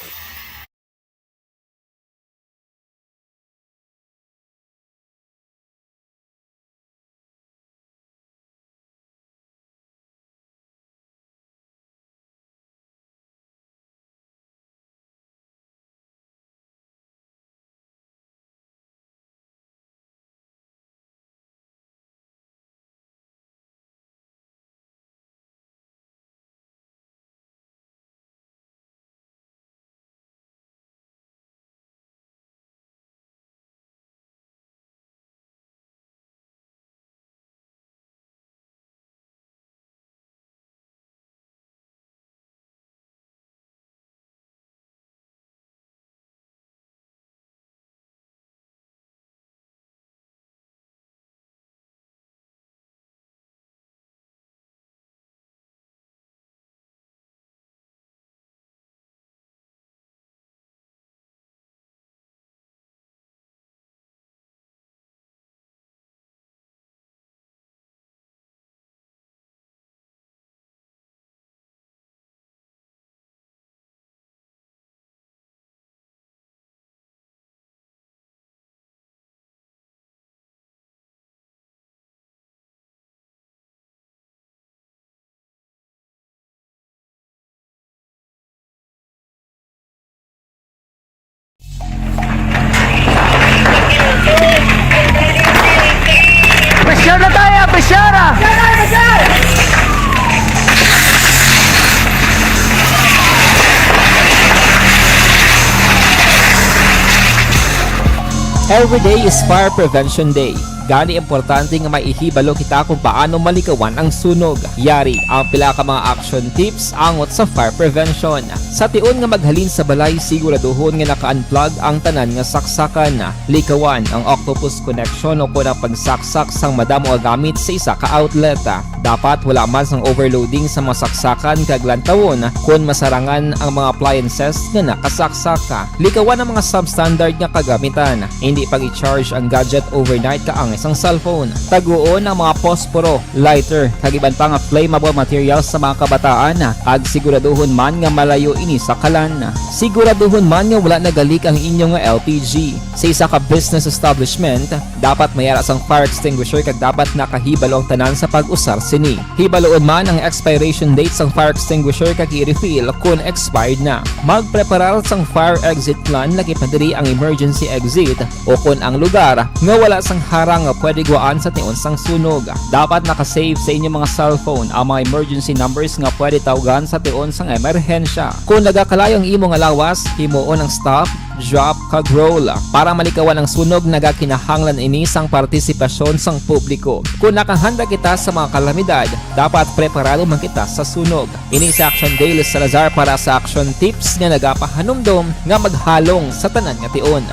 F: Every day is Fire Prevention Day. Gani importante nga maihibalo kita kung paano malikawan ang sunog. Yari ang pila ka mga action tips angot sa fire prevention. Sa tiun nga maghalin sa balay, siguraduhon nga naka-unplug ang tanan nga saksakan. Likawan ang octopus connection o kung ang pagsaksak sang madamo nga gamit sa isa ka outlet. Dapat wala man sang overloading sa mga saksakan kag lantawon kung masarangan ang mga appliances nga nakasaksaka. Likawan ang mga substandard nga kagamitan. Hindi pag i-charge ang gadget overnight kaang isang cellphone. Taguon ang mga posporo, lighter, kag iban pa nga flammable materials sa mga kabataan. Ag siguraduhon man nga malayo ini sa kalan. Siguraduhon man nga wala nagalik ang inyong nga LPG. Sa isa ka business establishment, dapat mayara sang fire extinguisher kag dapat nakahibalo ang tanan sa pag-usar sini. Hibaloon man ang expiration date sang fire extinguisher kag i-refill kung expired na. Magpreparar sang fire exit plan laki padiri ang emergency exit o kung ang lugar nga wala sang harang nga pwede guwaan sa tiun sang sunog. Dapat nakasave sa inyong mga cellphone ang mga emergency numbers nga pwede tawagan sa tiun sang emerhensya. Kung nagakalayo ang imo nga lawas, himuon ang stop, drop, kag roll. Para malikawan ang sunog, nagakinahanglan ini sang partisipasyon sang publiko. Kung nakahanda kita sa mga kalamidad, dapat preparado man kita sa sunog. Ini sa Action Daily Salazar para sa action tips nga nagapahanumdom nga maghalong sa tanan nga tiun.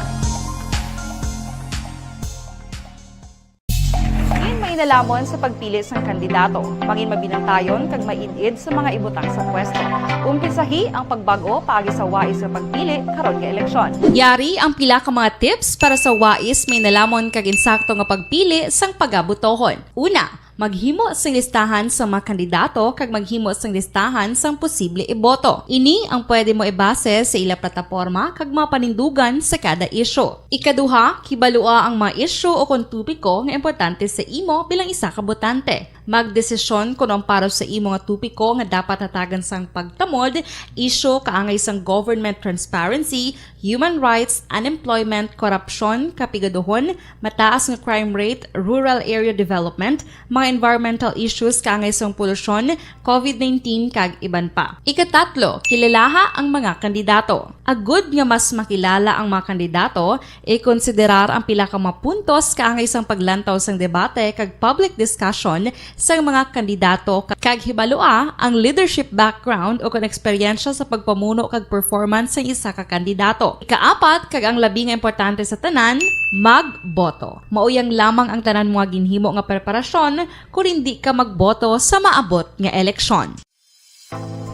G: Nalamon sa pagpili sang kandidato, mangin mabinantayon kag mainid sa mga ibutang sa pwesto. Umpisahi ang pagbago paagi sa wais sa pagpili karon nga eleksyon.
H: Yari ang pila ka mga tips para sa wais may nalamon kag insakto nga pagpili sang pagabutohon. Una, maghimo sang listahan sa mga kandidato kag maghimo sang listahan sang posible iboto. Ini ang pwede mo ibase sa ila plataporma kag mga panindugan sa kada isyu. Ikaduha, kibalua ang mga isyu o kung tupiko nga importante sa imo bilang isa ka botante. Magdesisyon kung ang para sa imo nga tupiko nga dapat hatagan sang pagtamod, isyu kaangay sang government transparency, human rights, unemployment, korupsyon, kapigaduhon, mataas nga crime rate, rural area development, mga environmental issues kaangay sang polusyon, COVID-19 kag iban pa. Ikatatlo, kilalaha ang mga kandidato. Agud nga mas makilala ang mga kandidato, i-konsiderar ang pila ka mga puntos kaangay sang paglantaw sang debate kag public discussion sa mga kandidato kag hibalua ang leadership background o kung eksperyensya sa pagpamuno kag performance sa isa ka kandidato. Ikaapat, kag ang labi nga importante sa tanan, magboto. Mauyang lamang ang tanan mga ginhimo nga preparasyon kung hindi ka magboto sa maabot nga eleksyon.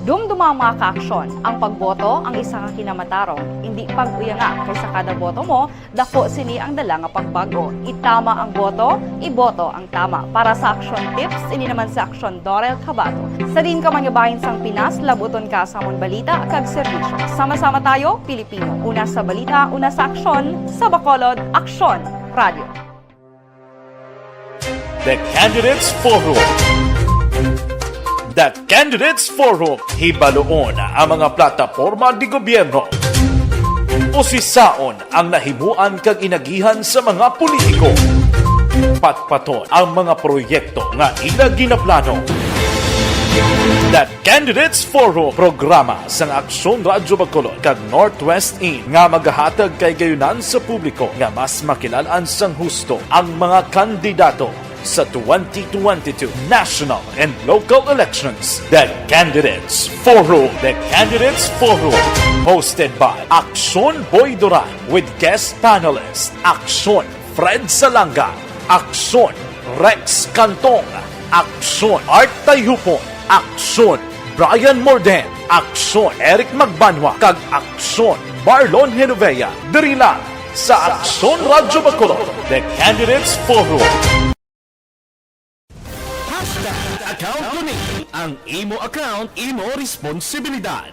G: Dumduma mga ka-aksyon, ang pagboto ang isa ka kinamatarong. Hindi pag-uya nga kaysa kada boto mo, dako sini ang dala nga pagbago. Itama ang boto, iboto ang tama. Para sa action tips, ini naman sa Action Dorel Cabato. Sa din ka manyabahin sang Pinas, labuton ka sa amon balita kag serbisyo. Sama-sama tayo, Pilipino. Una sa balita, una sa aksyon, sa Bacolod, Aksyon Radio.
B: The Candidates Forum. The Candidates Forum. Hibaloon ang mga plataporma di gobyerno. Usisaon ang nahimuan kag inagihan sa mga politiko. Patpaton ang mga proyekto nga ila ginaplano. The Candidates Forum, programa sa Aksyon Radyo Bacolod kag Northwest In nga magahatag kay gayunan sa publiko nga mas makilalaan sang husto ang mga kandidato sa 2022 national and local elections. The Candidates Forum. The Candidates Forum. Hosted by Aksyon Boy Duran with guest panelists Aksyon Fred Salanga, Aksyon Rex Cantong, Aksyon Art Tayhupon, Aksyon Brian Morden, Aksyon Eric Magbanwa, kag Aksyon Marlon Genovea. Diri lang sa Aksyon Radyo Bacolod. The Candidates Forum.
I: Account ko ni. Ang imo account, imo responsibilidad.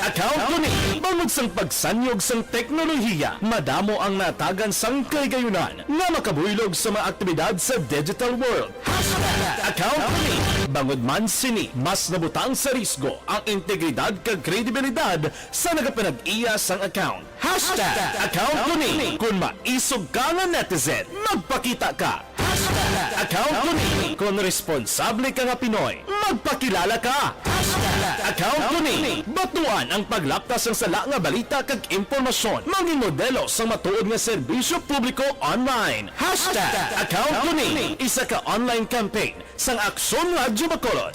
I: Account ko ni. Bangod sang pagsanyog sang teknolohiya, madamo ang natagan sang kaygayunan nga makabuylog sa mga aktibidad sa digital world. Account ko ni. Bangod man sini, mas nabutang sa risgo ang integridad kag kredibilidad sa nagapanag-iya sang account. Account ko ni. Kung maisog ka nga netizen, magpakita ka. Account Kuning. Kung responsable ka nga Pinoy, magpakilala ka. Account Kuning. Batuan ang paglaptas ng sala nga balita kag impormasyon. Mangin modelo sa matuod nga serbisyo publiko online. Account Kuning. Isa ka online campaign sang Aksyon Radyo Bacolod.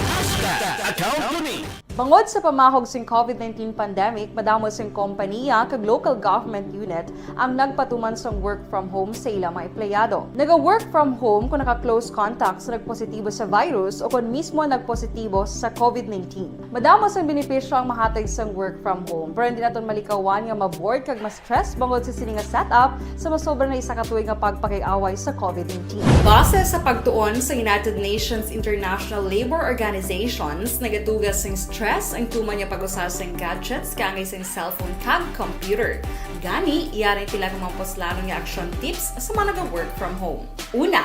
I: Account Kuning.
G: Bangod sa pamahog sing COVID-19 pandemic, madamo sing kompanya kag local government unit ang nagpatuman sang work from home sa ilang mga empleyado. Naga-work from home kung naka-close contact sa nagpositibo sa virus o kung mismo nagpositibo sa COVID-19. Madamo sang benepisyo ang mahatag sang work from home, pero hindi naton malikawan nga ma-bored kag ma-stress bangod sa sini nga setup sa masobra na isa ka tuig nga pagpakiaway sa COVID-19. Base sa pagtuon sa United Nations International Labour Organizations, nagatugas sing stress ang tuman niya pag-usar sa gadgets kangay sa cellphone kag computer. Gani, iyaring pila ng mga poslano nga action tips sa mga nag-work from home. Una,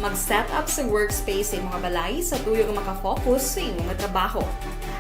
G: mag-set up sa workspace sa mga balay sa tuyo nga makafocus sa imong trabaho.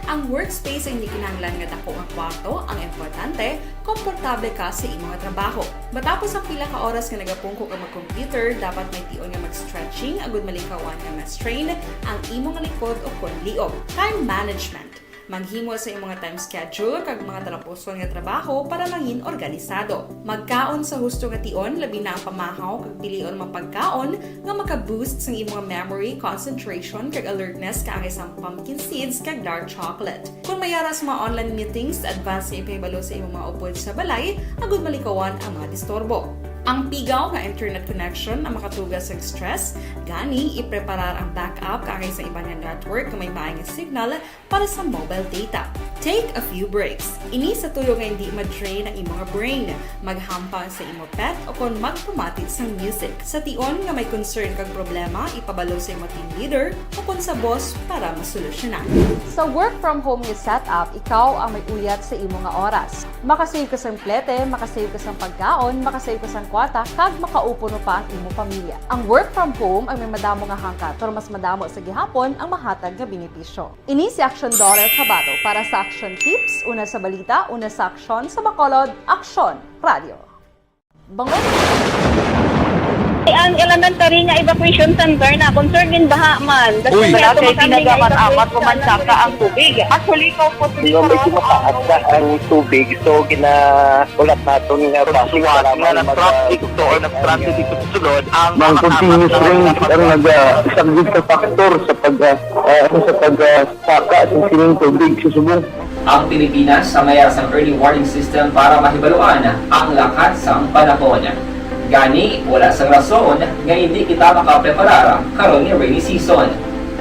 G: Ang workspace ay hindi kinahanglan nga dako ang kwarto, ang importante, komportable ka sa imong trabaho. Matapos ang pila ka oras nga nagapungko ka mag-computer, dapat may tion nga mag-stretching agud malikawan nga ma-strain ang imong likod o kon liog. Time management. Maghimo sa imong time schedule kag mga talapuson nga trabaho para langin organisado. Magkaon sa husto nga tion, labi na ang pamahaw kag pilion mapagkaon nga maka-boost sa imong memory, concentration kag alertness kaangay sa pumpkin seeds kag dark chocolate. Kung mayaras mga online meetings, advance sa ipahibalo sa imong mga upod sa balay, agud malikawan ang mga disturbo. Ang pigaw nga internet connection ang makatugas sa stress, gani ipreparar ang backup kaangay sa iba nga network nga may maayong signal para sa mobile data. Take a few breaks. Ini sa tuyo nga hindi ma-drain ang imong brain, maghampang sa imong pet o kon magpumatid sa music. Sa tion nga may concern kag problema, ipabalo sa imong team leader o kon sa boss para masolusyonan. Sa work from home nga setup, ikaw ang may uyat sa imong nga oras. Makasave ka sa plete, makasave ka sa pagkaon, makasave ka sa kwata, kag makaupo no pa ang imong pamilya. Ang work from home ay may madamo nga hangkat, pero mas madamo sa gihapon ang mahatag nga benepisyo. Ini si Action Daughter Cabato para sa Action Tips, una sa balita, una sa aksyon sa Bacolod, Aksyon Radio. Bangod.
J: Ang elementary nga evacuation center na concern din baha man.
K: Uy, kasi pinagamat-amat kumansaka ang tubig. Actually, ikaw po
D: Medyo mataas na ang tubig, so ginaulat natin nga
K: pasuwag nga ng traffic to or nag-traffic dito sa sulod ang
D: mga continuous rain ang nag-isang sa factor sa pagsaka sa sining tubig sa subong.
F: Ang Pilipinas sa mayas ang early warning system para mahibaluan ang lakas ng panahon. Gani, wala sang rason nga hindi kita makapreparar karon ni rainy season.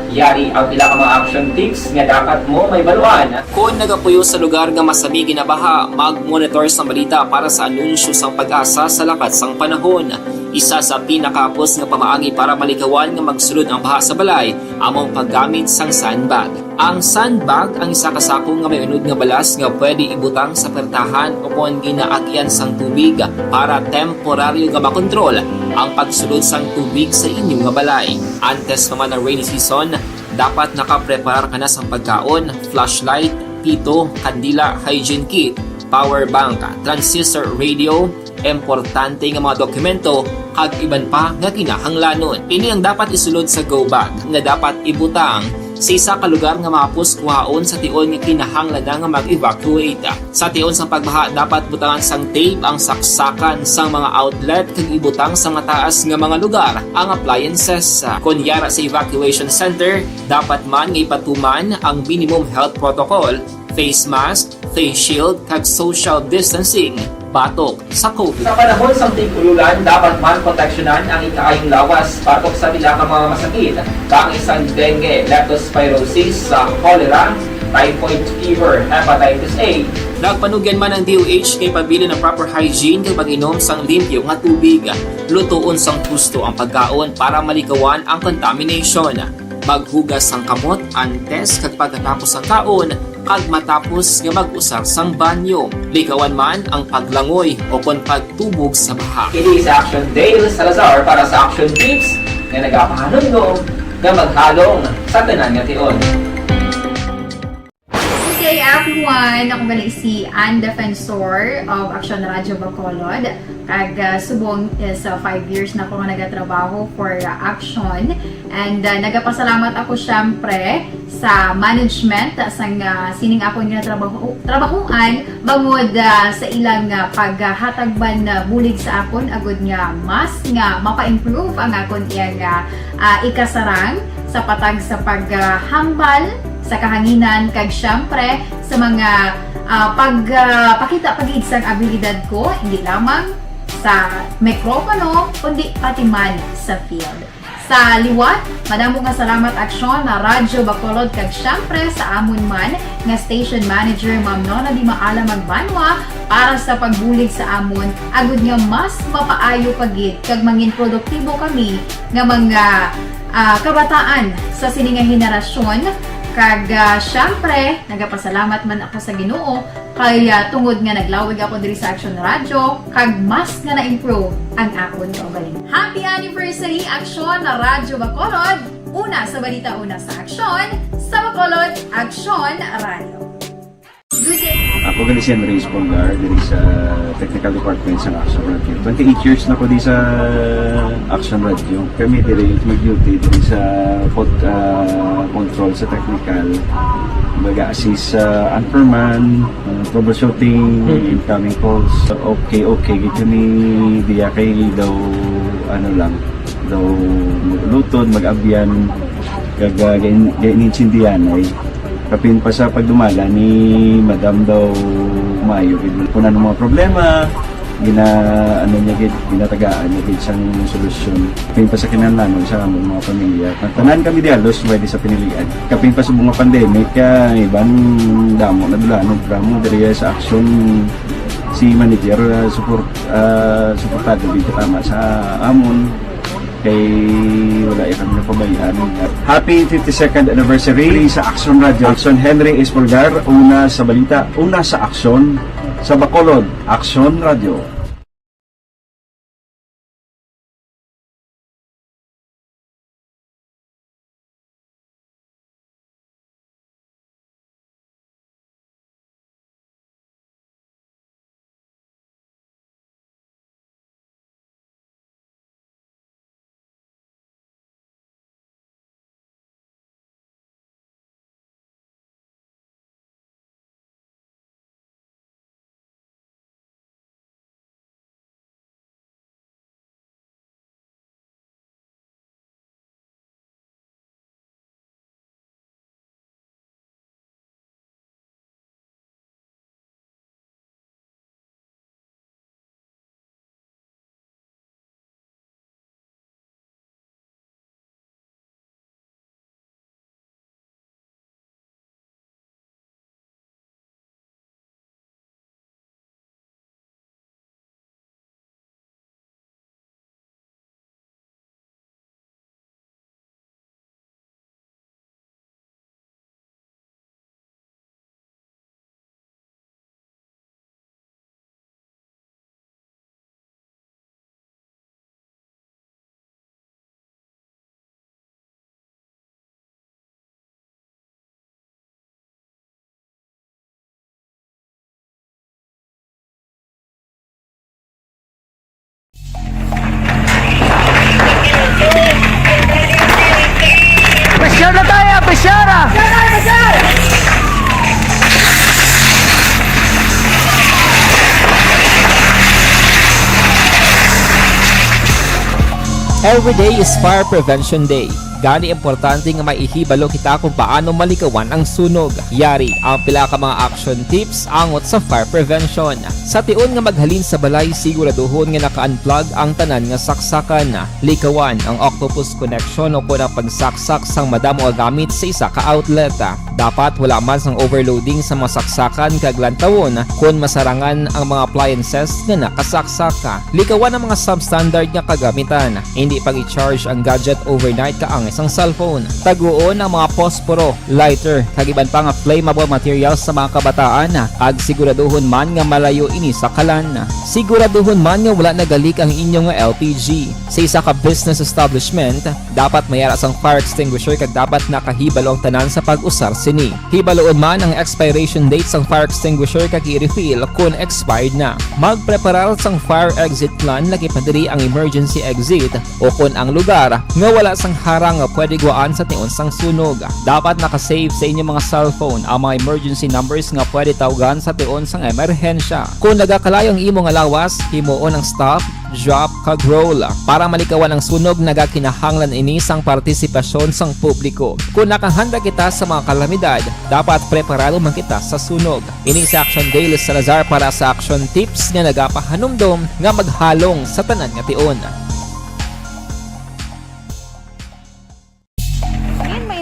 F: Yari ang pila ka mga action tips nga dapat mo may baluan. Kung nagapuyo sa lugar nga masabi ginabaha, mag-monitor sa balita para sa anunsyo sang pag-asa sa lakat sang panahon. Isa sa pinakapos nga pamaagi para malikawan nga magsulod ang baha sa balay, among paggamit sang sandbag. Ang sandbag ang isa ka sako nga may unod nga balas nga pwede ibutang sa pertahan o kung ginaagyan sang tubig para temporaryo nga makontrol ang pagsulod sang tubig sa inyong nga balay. Antes naman ng rainy season, dapat nakapreparar ka na sang pagkaon, flashlight, pito, kandila, hygiene kit, power bank, transistor radio, importante nga mga dokumento kag iban pa nga kinahanglanon. Ini ang dapat isulod sa go bag nga dapat ibutang sa isa ka lugar nga mapus kuhaon sa tion nga kinahanglan nga mag-evacuate. Sa tion sa pagbaha dapat butangan sang tape ang saksakan sang mga outlet kag ibutang sa mataas nga mga lugar ang appliances. Kunyara sa evacuation center, dapat man nga ipatuman ang minimum health protocol, face mask, face shield kag social distancing batok sa COVID. Sa panahon sa tig-ululan, dapat man proteksyonan ang ikaayong lawas batok sa bilang mga masakit, kang isang dengue, leptospirosis, cholera, typhoid fever, hepatitis A. Nagpanugyan man ang DOH kay pabili ng proper hygiene kay pag-inom sang limpyo nga tubig. Lutuon sang gusto ang pagkaon para malikawan ang contamination. Maghugas sang kamot antes kag pagkatapos ang kaon kag matapos nga mag-usar sang banyo. Likawan man ang paglangoy o kon pagtubog sa baha. Kini sa Action Dale Salazar para sa Action Tips nga nagapahanundong nga maghalong sa tanan nga tion.
J: Good day everyone!
L: everyone! Ako gali si Ann Defensor of Action Radio Bacolod. Kag subong sa 5 years na ako nga nagatrabaho for Action. And nagapasalamat ako syempre sa management sang sining ako nga trabahuan bangod sa ilang paghatagban bulig sa akon agud nga mas nga mapa-improve ang akon iyang ikasarang sa patag sa paghambal sa kahanginan kag syempre sa mga pakita pagid sang abilidad ko hindi lamang sa mikropono kundi pati man sa field. Sa liwat, madamo nga salamat Aksyon na Radyo Bacolod kag syempre sa amon man nga station manager Ma'am Nona Di Maala Magbanwa para sa pagbulig sa amon agud nga mas mapaayo pagid kag mangin produktibo kami nga mga kabataan sa sining nga henerasyon. Kag syempre, nagapasalamat man ako sa Ginoo kay tungod nga naglawig ako diri sa Action Radio kag mas nga na-improve ang akon kaugalingon. Happy anniversary Action na Radyo Bacolod! Una sa balita, una sa Action, sa Bacolod, Action Radio. Good day!
M: Ako gali si Henry Espolgar diri sa Technical Department sa Action Radio. 28 years na ko di sa Action Radio. Kami diri mag-duty diri sa control sa technical. Mag-assist sa anchorman, troubleshooting, incoming calls. Okay, gito ni diya kay daw daw maglutod, mag-abyan, ganinsindihan ay kapin pa sa pagdumala ni Madam daw Mayo punan ng mga problema ginatagaan niya isang solusyon kapin pa sa kinahanglan sa among mga pamilya tanan kami di halos pwede sa pinilian kapin pa sa mga pandemic ibang damo na dulanon programo diri sa Action si manager suportado dito tama sa amon kay wala kami napabayaan. Happy 52nd anniversary sa Action Radio. Action Henry Espolgar, una sa balita, una sa Action, sa Bacolod, Action Radio.
N: Pressure na tayo! Pressure!
F: Every day is Fire Prevention Day. Gani importante nga maihibalo kita kung paano malikawan ang sunog. Yari ang pila ka mga action tips angot sa fire prevention. Sa tion nga maghalin sa balay, siguraduhon nga naka-unplug ang tanan nga saksakan. Likawan ang octopus connection o kung ang pagsaksak sang madamo gamit sa isa ka outlet. Dapat wala man sang overloading sa mga saksakan kag lantawon kung masarangan ang mga appliances nga nakasaksaka. Likawan ang mga substandard nga kagamitan. Hindi pag i-charge ang gadget overnight kaang sang cellphone. Taguon ang mga posporo, lighter, kag iban pa nga flammable materials sa mga kabataan ag siguraduhon man nga malayo ini sa kalan. Siguraduhon man nga wala nagalik ang inyong LPG. Sa isa ka business establishment, dapat mayara sang fire extinguisher kag dapat nakahibalo ang tanan sa pag-usar sini. Hibaloon man ang expiration date sang fire extinguisher kag i-refill kung expired na. Magpreparar sang fire exit plan lagi pa diri ang emergency exit o kung ang lugar nga wala sang harang nga pwede guaan sa tiun sang sunog. Dapat nakasave sa inyong mga cellphone ang mga emergency numbers nga pwede tawagan sa tiun sang emerhensya. Kung nagakalayong imong alawas, himuon ang stop, drop, kag roll. Para malikawan ang sunog, nagakinahanglan ini sang partisipasyon sang publiko. Kung nakahanda kita sa mga kalamidad, dapat preparado man kita sa sunog. Ini sa Action Daily Salazar para sa Action Tips nga nagapahanumdom nga maghalong sa tanan nga tiun.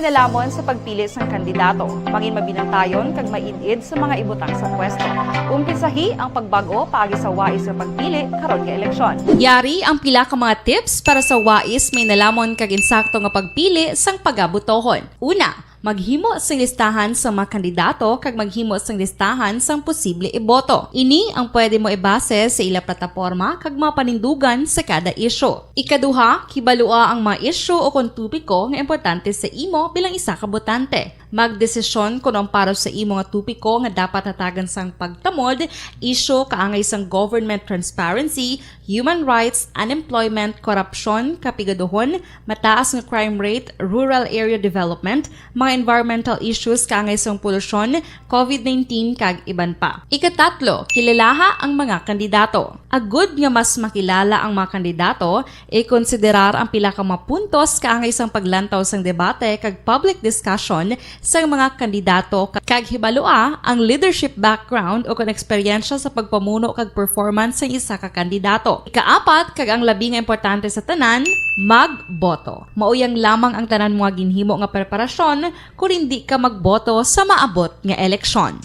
G: Nalamon sa pagpili sang kandidato, mangin mabinantayon kag maid-id sa mga ibutang sa pwesto. Umpisahi ang pagbago paagi sa wais sa pagpili karon nga eleksyon.
H: Yari ang pila ka mga tips para sa wais may nalamon kag insakto nga pagpili sang pagabutohon. Una, maghimo sang listahan sa mga kandidato kag maghimo sang listahan sang posible iboto. Ini ang pwede mo ibase sa ila plataporma kag mga panindugan sa kada isyu. Ikaduha, kibalua ang mga isyu o kung tupiko nga importante sa imo bilang isa ka botante. Magdesisyon kung ang para sa imo nga tupiko nga dapat hatagan sang pagtamod, isyu kaangay sang government transparency, human rights, unemployment, korupsyon, kapigaduhon, mataas nga crime rate, rural area development, mga environmental issues kaangay sang polusyon, COVID-19 kag iban pa. Ikatatlo, kilalaha ang mga kandidato. Agud nga mas makilala ang mga kandidato, i-konsiderar ang pila ka mga puntos kaangay sang paglantaw sang debate kag public discussion sa mga kandidato kag hibalua ang leadership background o kung eksperyensya sa pagpamuno kag performance sa isa ka kandidato. Ikaapat kag ang labi nga importante sa tanan, magboto. Mauyang lamang ang tanan mga ginhimo nga preparasyon kung hindi ka magboto sa maabot nga eleksyon.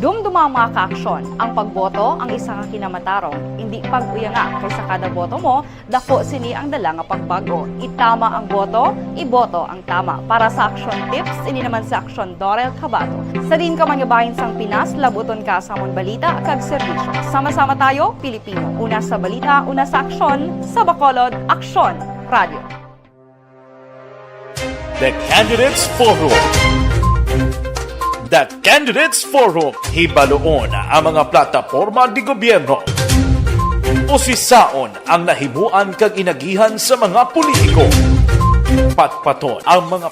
G: Dumduma ang mga kaaksyon, ang pagboto ang isa ka kinamatarong, hindi pag-uyanga kaysa kada boto mo, dako sini ang dala nga pagbago. Itama ang boto, iboto ang tama. Para sa action tips, ini naman sa action Dorel Cabato. Sa din ka manyabahin sang Pinas, labuton ka sa amon balita kag serbisyo. Sama-sama tayo, Pilipino. Una sa balita, una sa aksyon, sa Bacolod, Aksyon Radio.
B: The Candidates Forum. The Candidates Forum, hibaloon ang mga plataporma di gobyerno. Usisaon ang nahimuan kag inagihan sa mga politiko. Patpaton ang mga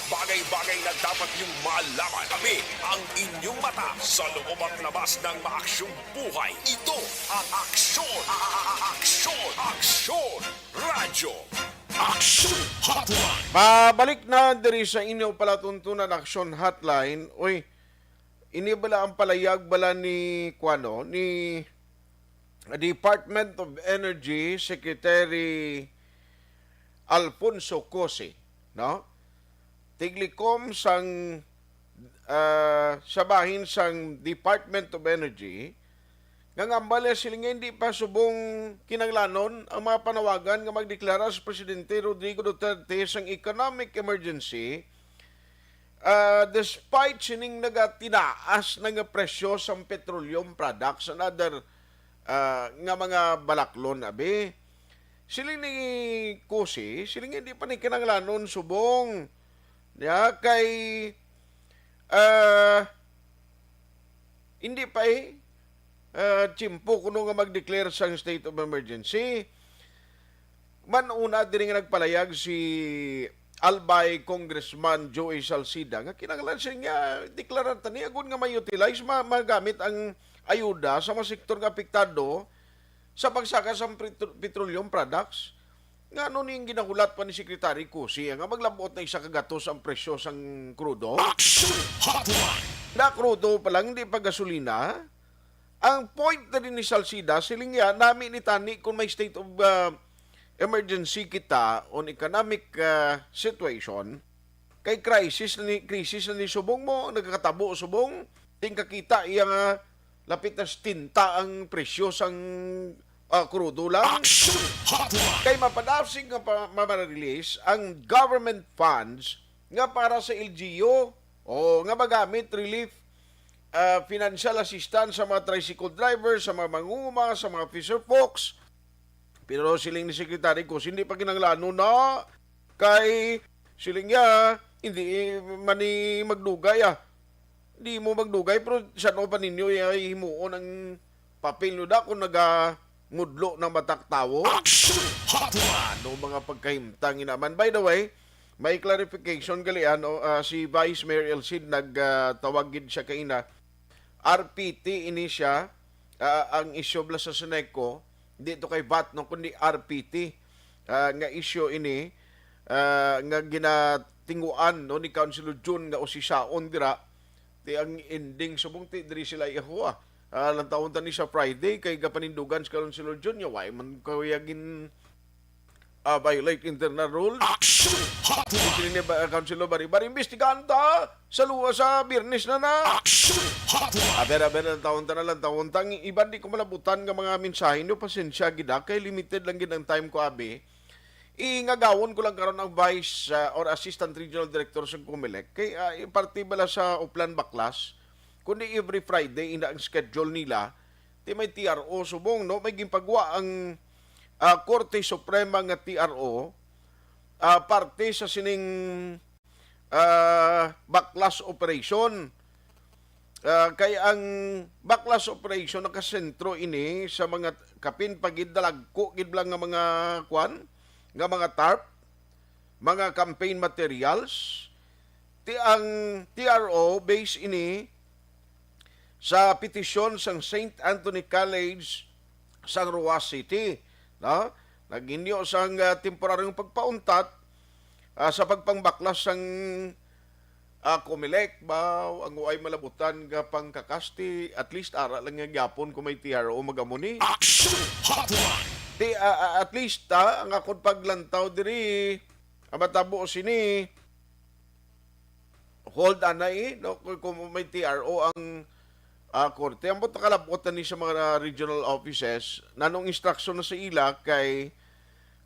I: bagay-bagay na dapat niyong malaman. Kami ang inyong mata sa loob at labas ng maaksyong buhay. Ito ang Aksyon! Aksyon! Radyo! Aksyon Hotline!
A: Pabalik na diri sa inyo palatuntunan Action Hotline. Uy, ini bala ang palayag bala ni Kuano, ni Department of Energy Secretary Alfonso Cosi, no? Tiglikom sang sabahin sang Department of Energy nga ambala sila nga hindi pa subong kinanglanon ang mga panawagan nga magdeklara sa Presidente Rodrigo Duterte sang economic emergency despite sining nagatinaas na nga presyo sa petroleum products and other nga mga balaklon abi. Sila ni Cosi, sila nga hindi pa ni kinanglanon subong kay hindi pa tsimpo kuno nga mag-declare sang state of emergency. Manuna din nga nagpalayag si Albay Congressman Joey Salcida nga kinanglan siya nga deklarar tani agon nga ma-utilize magamit ang ayuda sa mga sektor nga apektado sa pagsaka sa petroleum products. Nga ano ning ginahulat pa ni Secretary Cosi nga maglabot na isa kagatos ang presyo sang krudo. Na krudo pa lang, hindi pa gasolina. Ang point na rin ni Salcida, siling yan, namin ni Tani kung may state of emergency kita on economic situation, kay crisis na ni subong mo, nagkakatabo subong, ting kakita iyang lapit na tinta ang presyo sang krudo lang. Kay mapadapsig nga ma-release ang government funds nga para sa LGU o nga magamit relief financial assistance sa mga tricycle drivers, sa mga mangunguma, sa mga fisher folks. Pero siling ni Secretary ko, hindi pa kinanglano na kay siling niya, hindi mani magdugay Hindi mo magdugay, pero sa no pa ninyo ay himuon ang papel nyo da kung nagamudlo ng mataktawo. Ano mga pagkahimtang inaman. By the way, may clarification galian si Vice Mayor Elcid nagtawagid siya kaina. RPT ini siya ang issue bla sa Seneco dito kay VAT no kundi RPT nga issue ini nga ginatinguan no ni Councilor June nga usisaon dira ti ang ending subong ti diri sila ihuwa lang taon ta ni sa Friday kay gapanindugan sa Councilor June ya way man kawiyagin violate internal rules. Sili ni Councilor Bari-Bari, imbestigahan ta sa luwa sa Birnis na. Aber taon ta na lang taon tang iban di ko malabutan nga mga mensahe nyo, pasensya gida kay limited lang gid ang time ko abi. Ingagawon ko lang karon ang Vice or Assistant Regional Director sa Comelec kay party bala sa Uplan Baklas kundi every Friday ina ang schedule nila ti may TRO subong no may gimpagwa ang Korte Suprema nga TRO parte sa sining backlash operation. Kaya ang backlash operation nakasentro ini sa mga kapin pagid dalagko gid lang nga mga kwan nga mga tarp, mga campaign materials. Ang TRO base ini sa petisyon sang St. Anthony College sa Roa City. No? Naginyo sang temporaryong pagpauntat sa pagpangbaklas sang Comelec ba ang uay malabutan nga pangkakasti at least ara lang nga gyapon kung may TRO magamuni. At least ang akon paglantaw diri matabo sini hold anay no kung may TRO ang korte. Ang buta kalabutan ni sa mga regional offices, nanong instruction na sa ila kay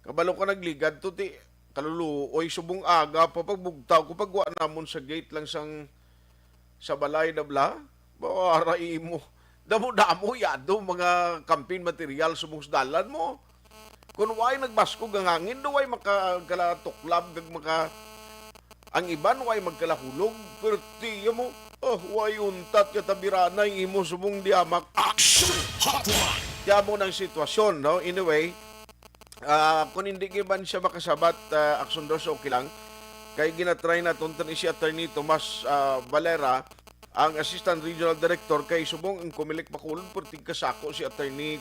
A: kabalo ka nagligad to ti kaluluoy subong aga papagbugtaw ko pagwa namon sa gate lang sa balay na bla. Bawarai mo. Damo yado mga campaign material subong dalan mo. Kung way nagbaskog ang hangin, way makagala-tuklab maka ang iban way magkalahulog, pero tiya mo, way untat katabiranay imo subong diamak. Tiya mo ng sitwasyon, no? Anyway, kung hindi giban siya makasabat, action dos okay lang. Kaya ginatry na tuntan si Attorney Tomas Valera, ang Assistant Regional Director, kay subong ang Comelec Bacolod, pertig kasako si Attorney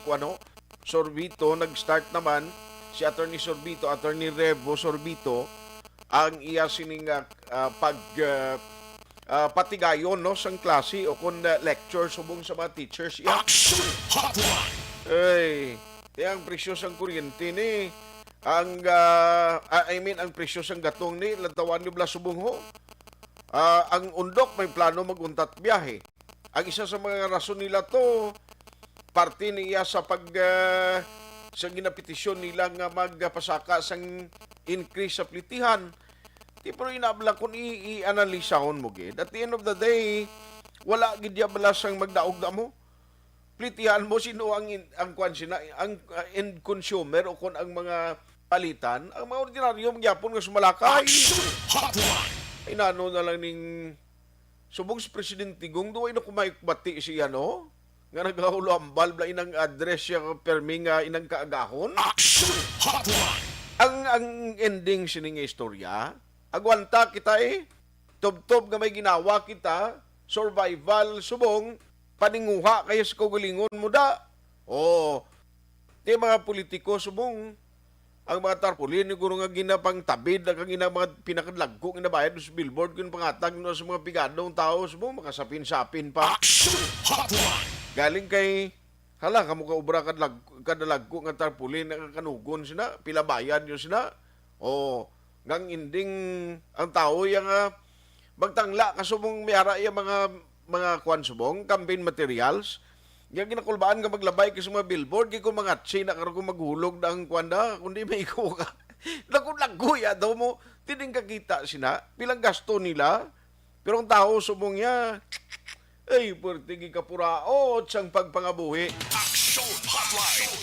A: Sorbito, nag-start naman si Attorney Sorbito, Attorney Revo Sorbito, ang iya sining patigayon no sang klase o kun lecture subong sa mga teachers iya. Ang presyo sang kuryente ni ang ang presyo sang gatong ni lantawan ni bla subong ho. Ang undok may plano maguntat biyahe. Ang isa sa mga rason nila to parte niya sa sa ginapetisyon nila nga magpasaka sang increase sa plitihan. Pero inabla kung i-analisahon mo gid. At the end of the day, wala gid ya bala sang magdaog na mo. Plitihan mo sino ang end consumer o kung ang mga palitan, ang mga ordinaryo magyapon nga sumalakay. Ay nano na lang ning subong si Presidente Gong duway na kumaikbati siya no? Nga nagahulambal bla inang address siya permi nga inang kaagahon. Ang ending sining istorya, agwanta kita tob-tob nga may ginawa kita, survival, subong, paninguha kayo sa kugulingon mo da. Di mga politiko, subong, ang mga tarpaulin, guro nga ginapang tabid, ang mga pinakadlagko, ginabayad sa billboard, kung pangatag no, sa mga pigadong tao, subong, makasapin-sapin pa. Galing kay, hala, kamu ka ubra kadalagko nga tarpaulin, nakanugon sila, pilabayan yun sila. Ngang inding ang tao yung magtangla kasubong mayara yung mga kwan subong campaign materials Nga ginakulbaan nga maglabay kasi mga billboard, kaya kung mga China karon kung maghulog na ang kwanda, kundi may ikaw ka. Laguya daw mo, tining kakita sina, pilang gasto nila, pero ang tao sumong niya, ay, pwerte kapuraot siyang pagpangabuhi.
I: Action Hotline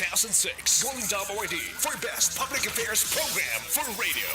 I: 2006 Golden Dome Awardee for Best Public Affairs Program for Radio.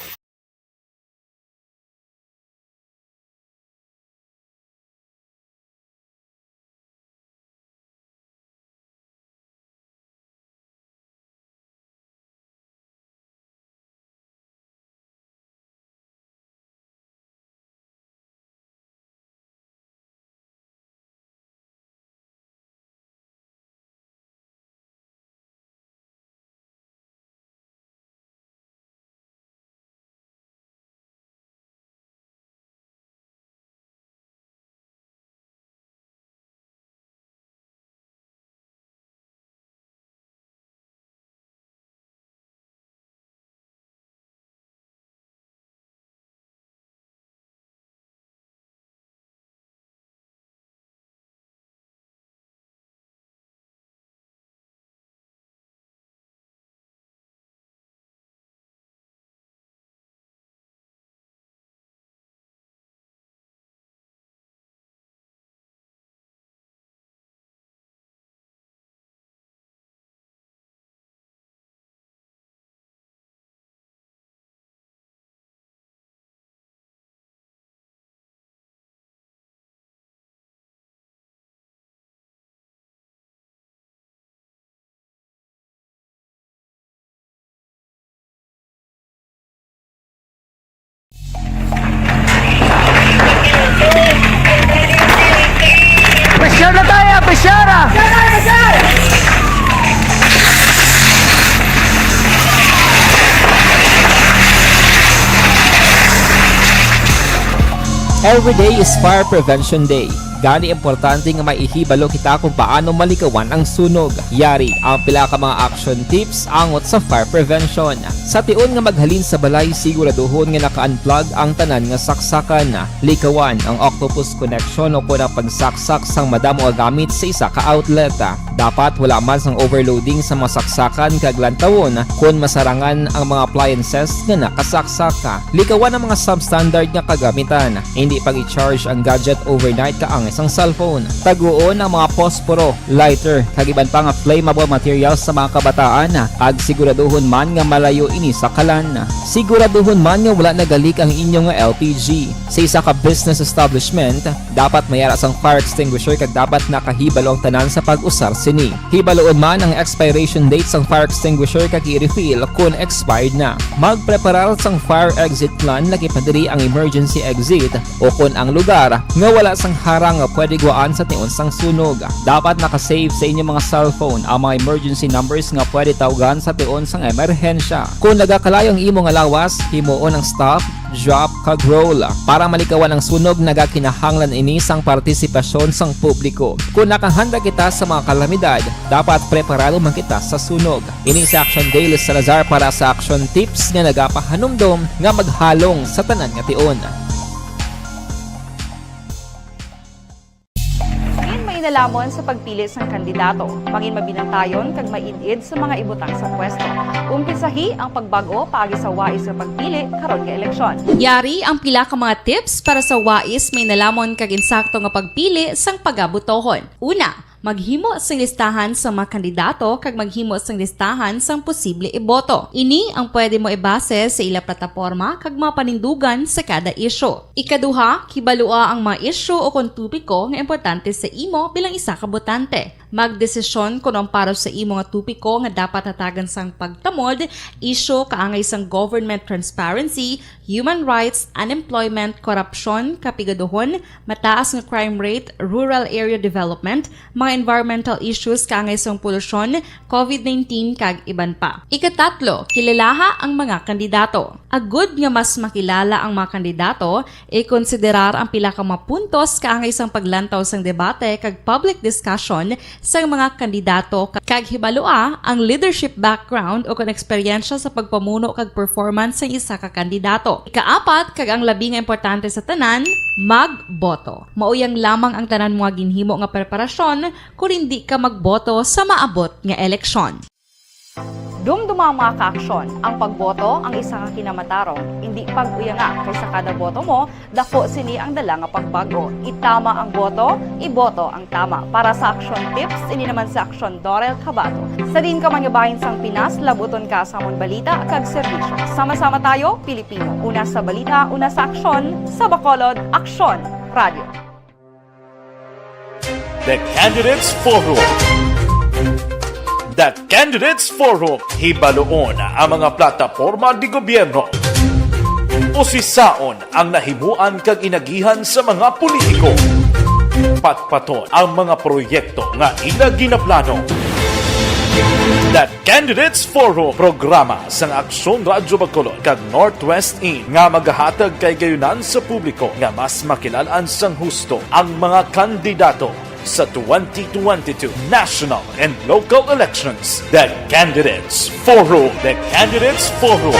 N: Pressure na tayo, pressure!
F: Every day is Fire Prevention Day. Gani importante nga maihibalo kita kung paano malikawan ang sunog. Yari ang pila ka mga action tips angot sa fire prevention. Sa tion nga maghalin sa balay, siguraduhon nga naka-unplug ang tanan nga saksakan. Likawan ang octopus connection o kung ang pagsaksak sang madamo nga gamit sa isa ka outlet. Dapat wala man sang overloading sa masaksakan kag lantawon kung masarangan ang mga appliances nga nakasaksaka. Likawan ang mga substandard nga kagamitan. Hindi pag i-charge ang gadget overnight kaang isang cellphone. Taguon ang mga posporo, lighter, kag iban pa nga flammable materials sa mga kabataan. Ag siguraduhon man nga malayo ini sa kalan. Siguraduhon man nga wala nagalik ang inyong LPG. Sa isa ka business establishment, dapat mayara sang fire extinguisher kag dapat nakahibalo ang tanan sa pag-usar sini. Hibaloon man ang expiration date sang fire extinguisher kag i-refill kung expired na. Magpreparar sang fire exit plan laki padiri ang emergency exit o kung ang lugar nga wala sang harang nga pwede guwaan sa tion sang sunog. Dapat nakasave sa inyong mga cellphone ang mga emergency numbers nga pwede tawagan sa tion sang emerhensya. Kung nagakalayo ang imo nga lawas, himuon ang stop, drop, kag roll. Para malikawan ang sunog, nagakinahanglan ini sang partisipasyon sang publiko. Kung nakahanda kita sa mga kalamidad, dapat preparado man kita sa sunog. Ini sa Action Daily Salazar para sa action tips nga nagapahanumdom nga maghalong sa tanan nga tion.
G: Nalamon sa pagpili sang kandidato, mangin mabinantayon kag mainid sa mga ibutang sa pwesto. Umpisahi ang pagbago paagi sa wais sa pagpili karon nga eleksyon.
H: Yari ang pila ka mga tips para sa wais may nalamon kag insakto nga pagpili sang pagabutohon. Una, maghimo sang listahan sa mga kandidato kag maghimo sang listahan sang posible iboto. Ini ang pwede mo ibase sa ila plataporma kag mga panindugan sa kada isyu. Ikaduha, kibalua ang mga isyu o kung tupiko nga importante sa imo bilang isa ka botante. Magdesisyon kung ang para sa imo nga tupiko nga dapat hatagan sang pagtamod, isyu kaangay sang government transparency, human rights, unemployment, korupsyon, kapigaduhon, mataas nga crime rate, rural area development, mga environmental issues kaangay sang polusyon, COVID-19 kag iban pa. Ikatatlo, kilalaha ang mga kandidato. Agud nga mas makilala ang mga kandidato, i-konsiderar ang pila ka mga puntos kaangay sang paglantaw sang debate kag public discussion sang mga kandidato kag hibalua ang leadership background o kon eksperyensya sa pagpamuno kag performance sa isa ka kandidato. Ikaapat kag ang labi nga importante sa tanan, magboto. Mauyang lamang ang tanan mga ginhimo nga preparasyon kung hindi ka magboto sa maabot nga eleksyon.
G: Dumdumang mga kaaksyon, ang pagboto ang isa ka kinamatarong, hindi pag-uya nga kaysa kada boto mo, dako sini ang dala nga pagbago. Itama ang boto, iboto ang tama. Para sa action tips, ini naman sa action Dorel Cabato. Sa din ka manyabahin sang Pinas, labuton ka sa amon balita kag serbisyo. Sama-sama tayo, Pilipino. Una sa balita, una sa aksyon, sa Bacolod, Aksyon Radio.
B: The Candidates Forum. The Candidates Forum, hibaloon ang mga plataporma di gobyerno. Usisaon ang nahimuan kag inagihan sa mga politiko. Patpaton ang mga proyekto nga ila ginaplano. The Candidates Forum, programa sang Aksyon Radyo Bacolod kag Northwest In nga magahatag kay gayunan sa publiko nga mas makilalan sang husto ang mga kandidato sa 2022 national and local elections. The Candidates Forum. The Candidates Forum.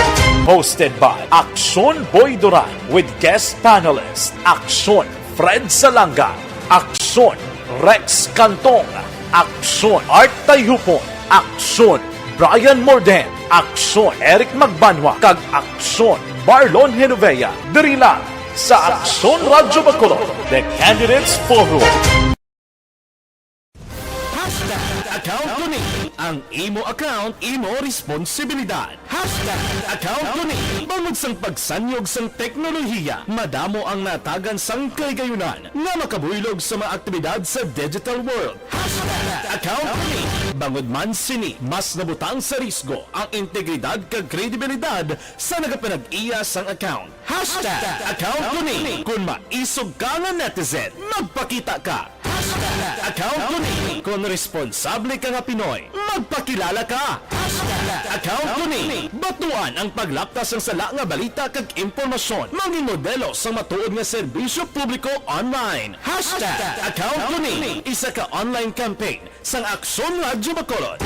B: Hosted by Aksyon Boy Duran with guest panelists Aksyon Fred Salanga, Aksyon Rex Cantong, Aksyon Art Tayupon, Aksyon Brian Morden, Aksyon Eric Magbanwa, kag Aksyon Marlon Genovea. Diri lang sa Aksyon Radyo Bacolod. The Candidates Forum.
I: Account ko ni ang imo account, imo responsibilidad. Account ko ni bangod sang pagsanyog sang teknolohiya, madamo ang natagan sang kaygayunan nga makabuylog sa mga aktibidad sa digital world. Account ko ni bangod man sini mas nabutang sa risgo ang integridad kag kredibilidad sa nagapanag-iya sang account. Account ko ni kung maisog ka nga netizen, magpakita ka. Account ko ni kung responsable ka nga Pinoy, magpakilala ka. Account ko ni batuan ang paglaptas ng sala nga balita kag impormasyon, maging modelo sa matuod nga serbisyo publiko online. Account ko ni isa ka online campaign sang Aksyon Radyo Bacolod.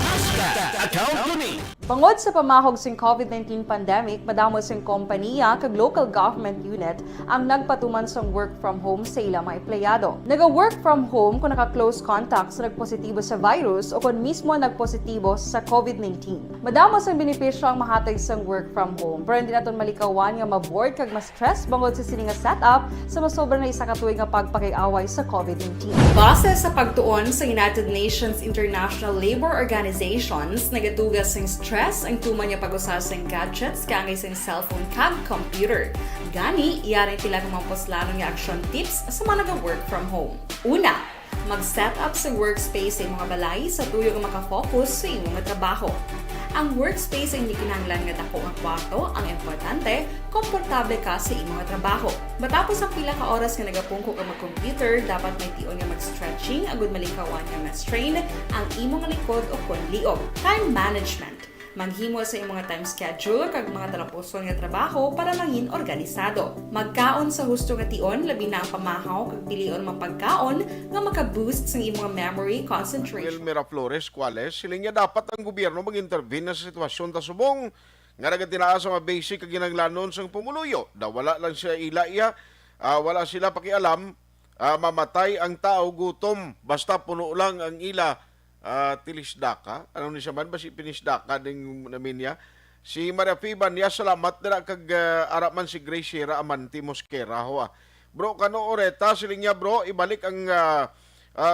I: Account ko ni
G: Bangod sa pamahog sing COVID-19 pandemic, madamo sing kompanya kag local government unit ang nagpatuman sang work from home sa ilang mga empleyado. Naga-work from home kung naka-close contact sa nagpositibo sa virus o kung mismo nagpositibo sa COVID-19. Madamo sang benepisyo ang mahatag sang work from home, pero hindi naton malikawan nga ma-bored kag ma-stress bangod sa sini nga setup sa masobra na isa ka tuig nga pagpakiaway sa COVID-19. Base sa pagtuon sa United Nations International Labour Organizations, nagatugas sang stress ang tuman niya pag-usas sang gadgets kangay sang cellphone kag computer. Gani, iyaring tila ng mga poslanong nga action tips sa mga nag-work from home. Una, mag-set up sa workspace sa mga balay sa tuyo nga makafocus sa imong trabaho. Ang workspace ay hindi kinahanglan nga dako ang kwarto, ang importante, komportable ka sa imong trabaho. Matapos ang pila ka oras nga nagapungko ka mag-computer, dapat may tion nga mag-stretching agud malikawan nga ma-strain ang imong likod o konliog. Time management. Maghimo sa imong time schedule kag mga talapuson nga trabaho para mangin organisado. Magkaon sa husto nga tion, labi na ang pamahaw kag pilion mang pagkaon nga maka-boost sa imong memory, concentration.
A: Miraflores, Cuales, siling niya dapat ang gobyerno mag-intervene na sa sitwasyon ta subong nga nagatinaas sa mga basic kag ginaglanon sang pumuluyo. Da wala lang siya ilaiya, wala sila pakialam, mamatay ang tao gutom basta puno lang ang ila. Tilisdaka, ano ni siya man ba si Pinisdaka ding namin niya. Si Maria Fiban niya salamat na kag araman si Grace Sierra Amanti Mosquera ho. Bro kano oreta siling niya bro ibalik ang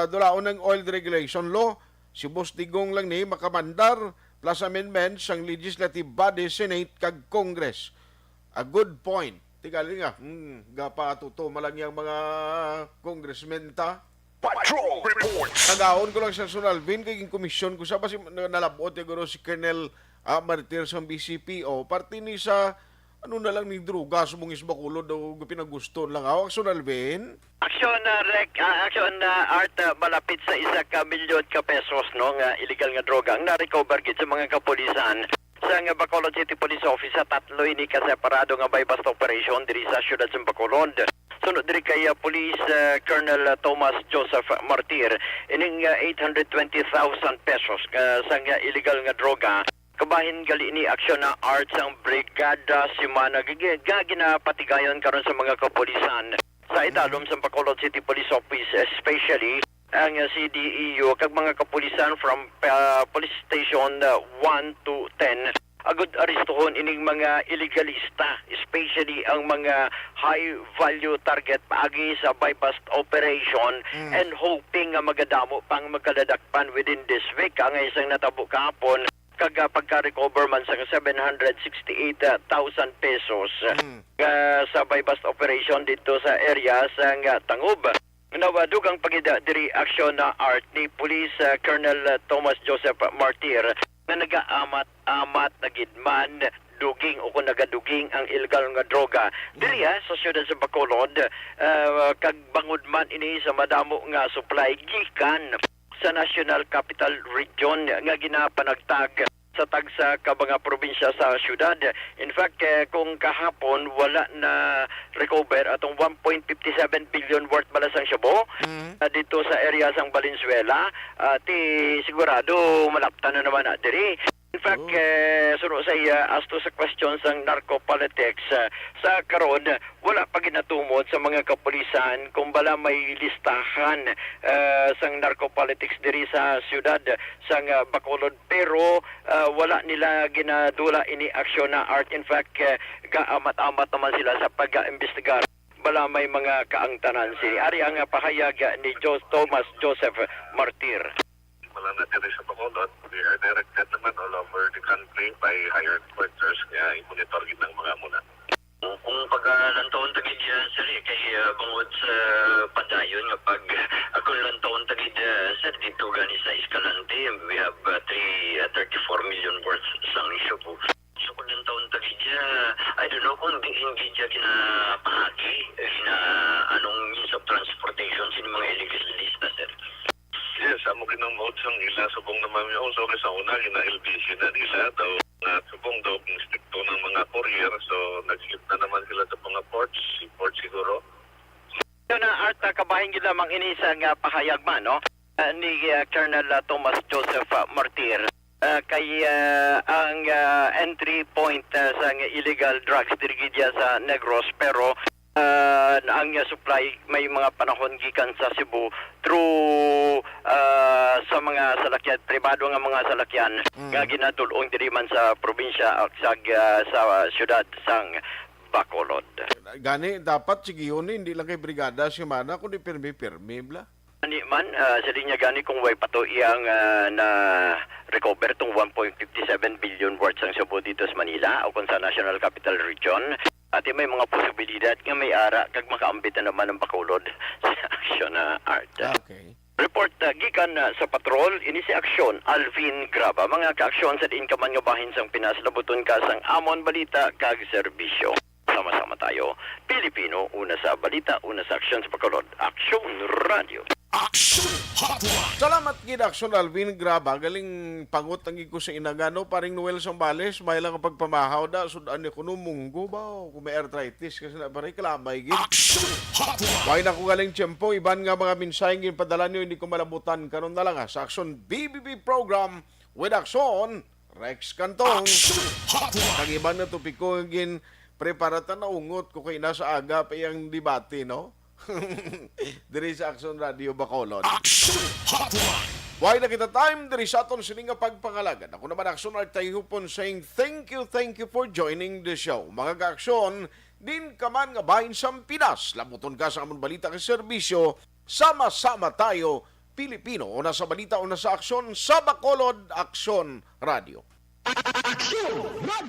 A: dulaon ng oil regulation law. Si Boss Digong lang ni makamandar plus amendments ang legislative body, Senate kag Congress. A good point. Tigali nga, gapa tuto malang yung mga congressmen ta.
I: Patrol Reports.
A: Nagahon ko lang sa Sunalvin kay komisyon ko sa basi nalabot siguro si Colonel Martir sa BCPO parti ni sa ano na lang ni druga sumong isbakulod daw pinagusto lang awak Sunalvin.
O: Aksyon aksyon art malapit sa 1 milyon ka pesos no nga illegal nga droga ang na-recover gid sa mga kapulisan sa nga Bacolod City Police Office sa tatlo ini ka separado nga bypass operation diri sa siyudad sa Bacolod. Sunod diri kay Police Colonel Thomas Joseph Martir ining 820,000 pesos sa nga illegal nga droga. Kabahin gali ni aksyon na arts ang Brigada Simana ginapatigayon karon sa mga kapulisan sa italom sa Bacolod City Police Office, especially ang CDEU kag mga kapulisan from police station 1 to 10 agud aristohon ining mga illegalista, especially ang mga high value target paagi sa bypass operation and hoping nga magadamo pang magkaladakpan within this week. Ang isang natabo kahapon kag pagka-recover man sa 768,000 pesos sa bypass operation dito sa area sa Tangub. Nawadug ang pagida diri aksyon na art ni Police Colonel Thomas Joseph Martir na nagaamat-amat na gidman duging o kung nagaduging ang illegal nga droga diri sa siyudad sa Bacolod kag bangod man ini sa madamo nga supply gikan sa National Capital Region nga ginapanagtag sa tagsa ka mga probinsya sa syudad. In fact, kung kahapon wala na recover atong 1.57 billion worth balasang shabu dito sa area sang Valenzuela, ti sigurado malaptan na naman na diri. In fact, suno sa as to sa questions ng narco-politics, sa karon wala pa ginatumod sa mga kapulisan kung bala may listahan sang narco-politics diri sa siyudad sang Bacolod, pero wala nila ginadula ini aksyon na art. In fact, gaamat-amat naman sila sa pag-imbestigar bala may mga kaangtanan. Si ari ang pahayag ni Thomas Joseph Martir.
C: Wala na dito sa Bacolod. We are directed naman all over the country by hired workers nga i-monitor ng mga muna. Kung paglantaon tagid sir kay bungod sa padayon nga pag akong lantaon tagid sir dito gani sa Escalante, we have 34 million worth sang issue po. So kung lantaon tagid I don't know kung hindi siya kinapahagi na anong means of transportation sa mga illegalista sir. Yes, amo kinamot sang ila subong naman yung so sa una gina-LBC na nila daw na subong daw kung stricto ng mga courier, so nag-ship na naman sila sa mga ports, port siguro.
O: Yun na art kabahin gid lamang ini sa pahayag man no ni Colonel Thomas Joseph Martir. Kay ang entry point sa illegal drugs diri sa Negros, pero ang supply may mga panahon gikan sa Cebu through sa mga salakyan, pribado nga mga salakyan nga ginatulong diri man sa probinsya sa siyudad sang Bacolod.
A: Gani dapat sigiyon hindi lang kay brigada si mana kundi pirmi bla.
O: Ani man sa linya gani kung way pato iyang na recover tong 1.57 billion worth sang Cebu dito sa Manila o kung sa National Capital Region. At may mga posibilidad nga may ara kag makaambit na naman ng Bacolod sa aksyon na art.
A: Okay.
O: Report gikan sa patrol ini si aksyon Alvin Graba. Mga kaaksyon sa diin ka man nga bahin sang Pinas labuton ka sang amon balita kag serbisyo. Sama-sama tayo. Pilipino, una sa balita, una sa aksyon sa Bacolod. Aksyon Radio.
A: Action Hotline. Salamat gid Action Alvin Graba, galing pangot ang ko sa inagano paring Noel Sambales, may lang ang pagpamahaw da sudan ni kuno munggo ba kung may arthritis kasi na pare kalamay gid. Action Hotline. May na ko galing tiyempo iban nga mga mensahe gid padala niyo hindi ko malabutan karon na lang sa Action BBB program with Action Rex Cantong. Action Hotline. Kag iban na topiko gin preparatan na ungot ko kay nasa aga pa yang debate no. Diri sa Action Radio Bacolod. Action Hotline. Why na kita time diri sa aton sininga pagpangalagan. Ako naman Action Art Tayhupon saying thank you for joining the show. Mga ka-aksyon, din ka man nga bahin sa Pinas. Lamuton ka sa amon balita ka serbisyo. Sama-sama tayo, Pilipino. Una sa balita, una sa aksyon, sa Bacolod Action Radio. Action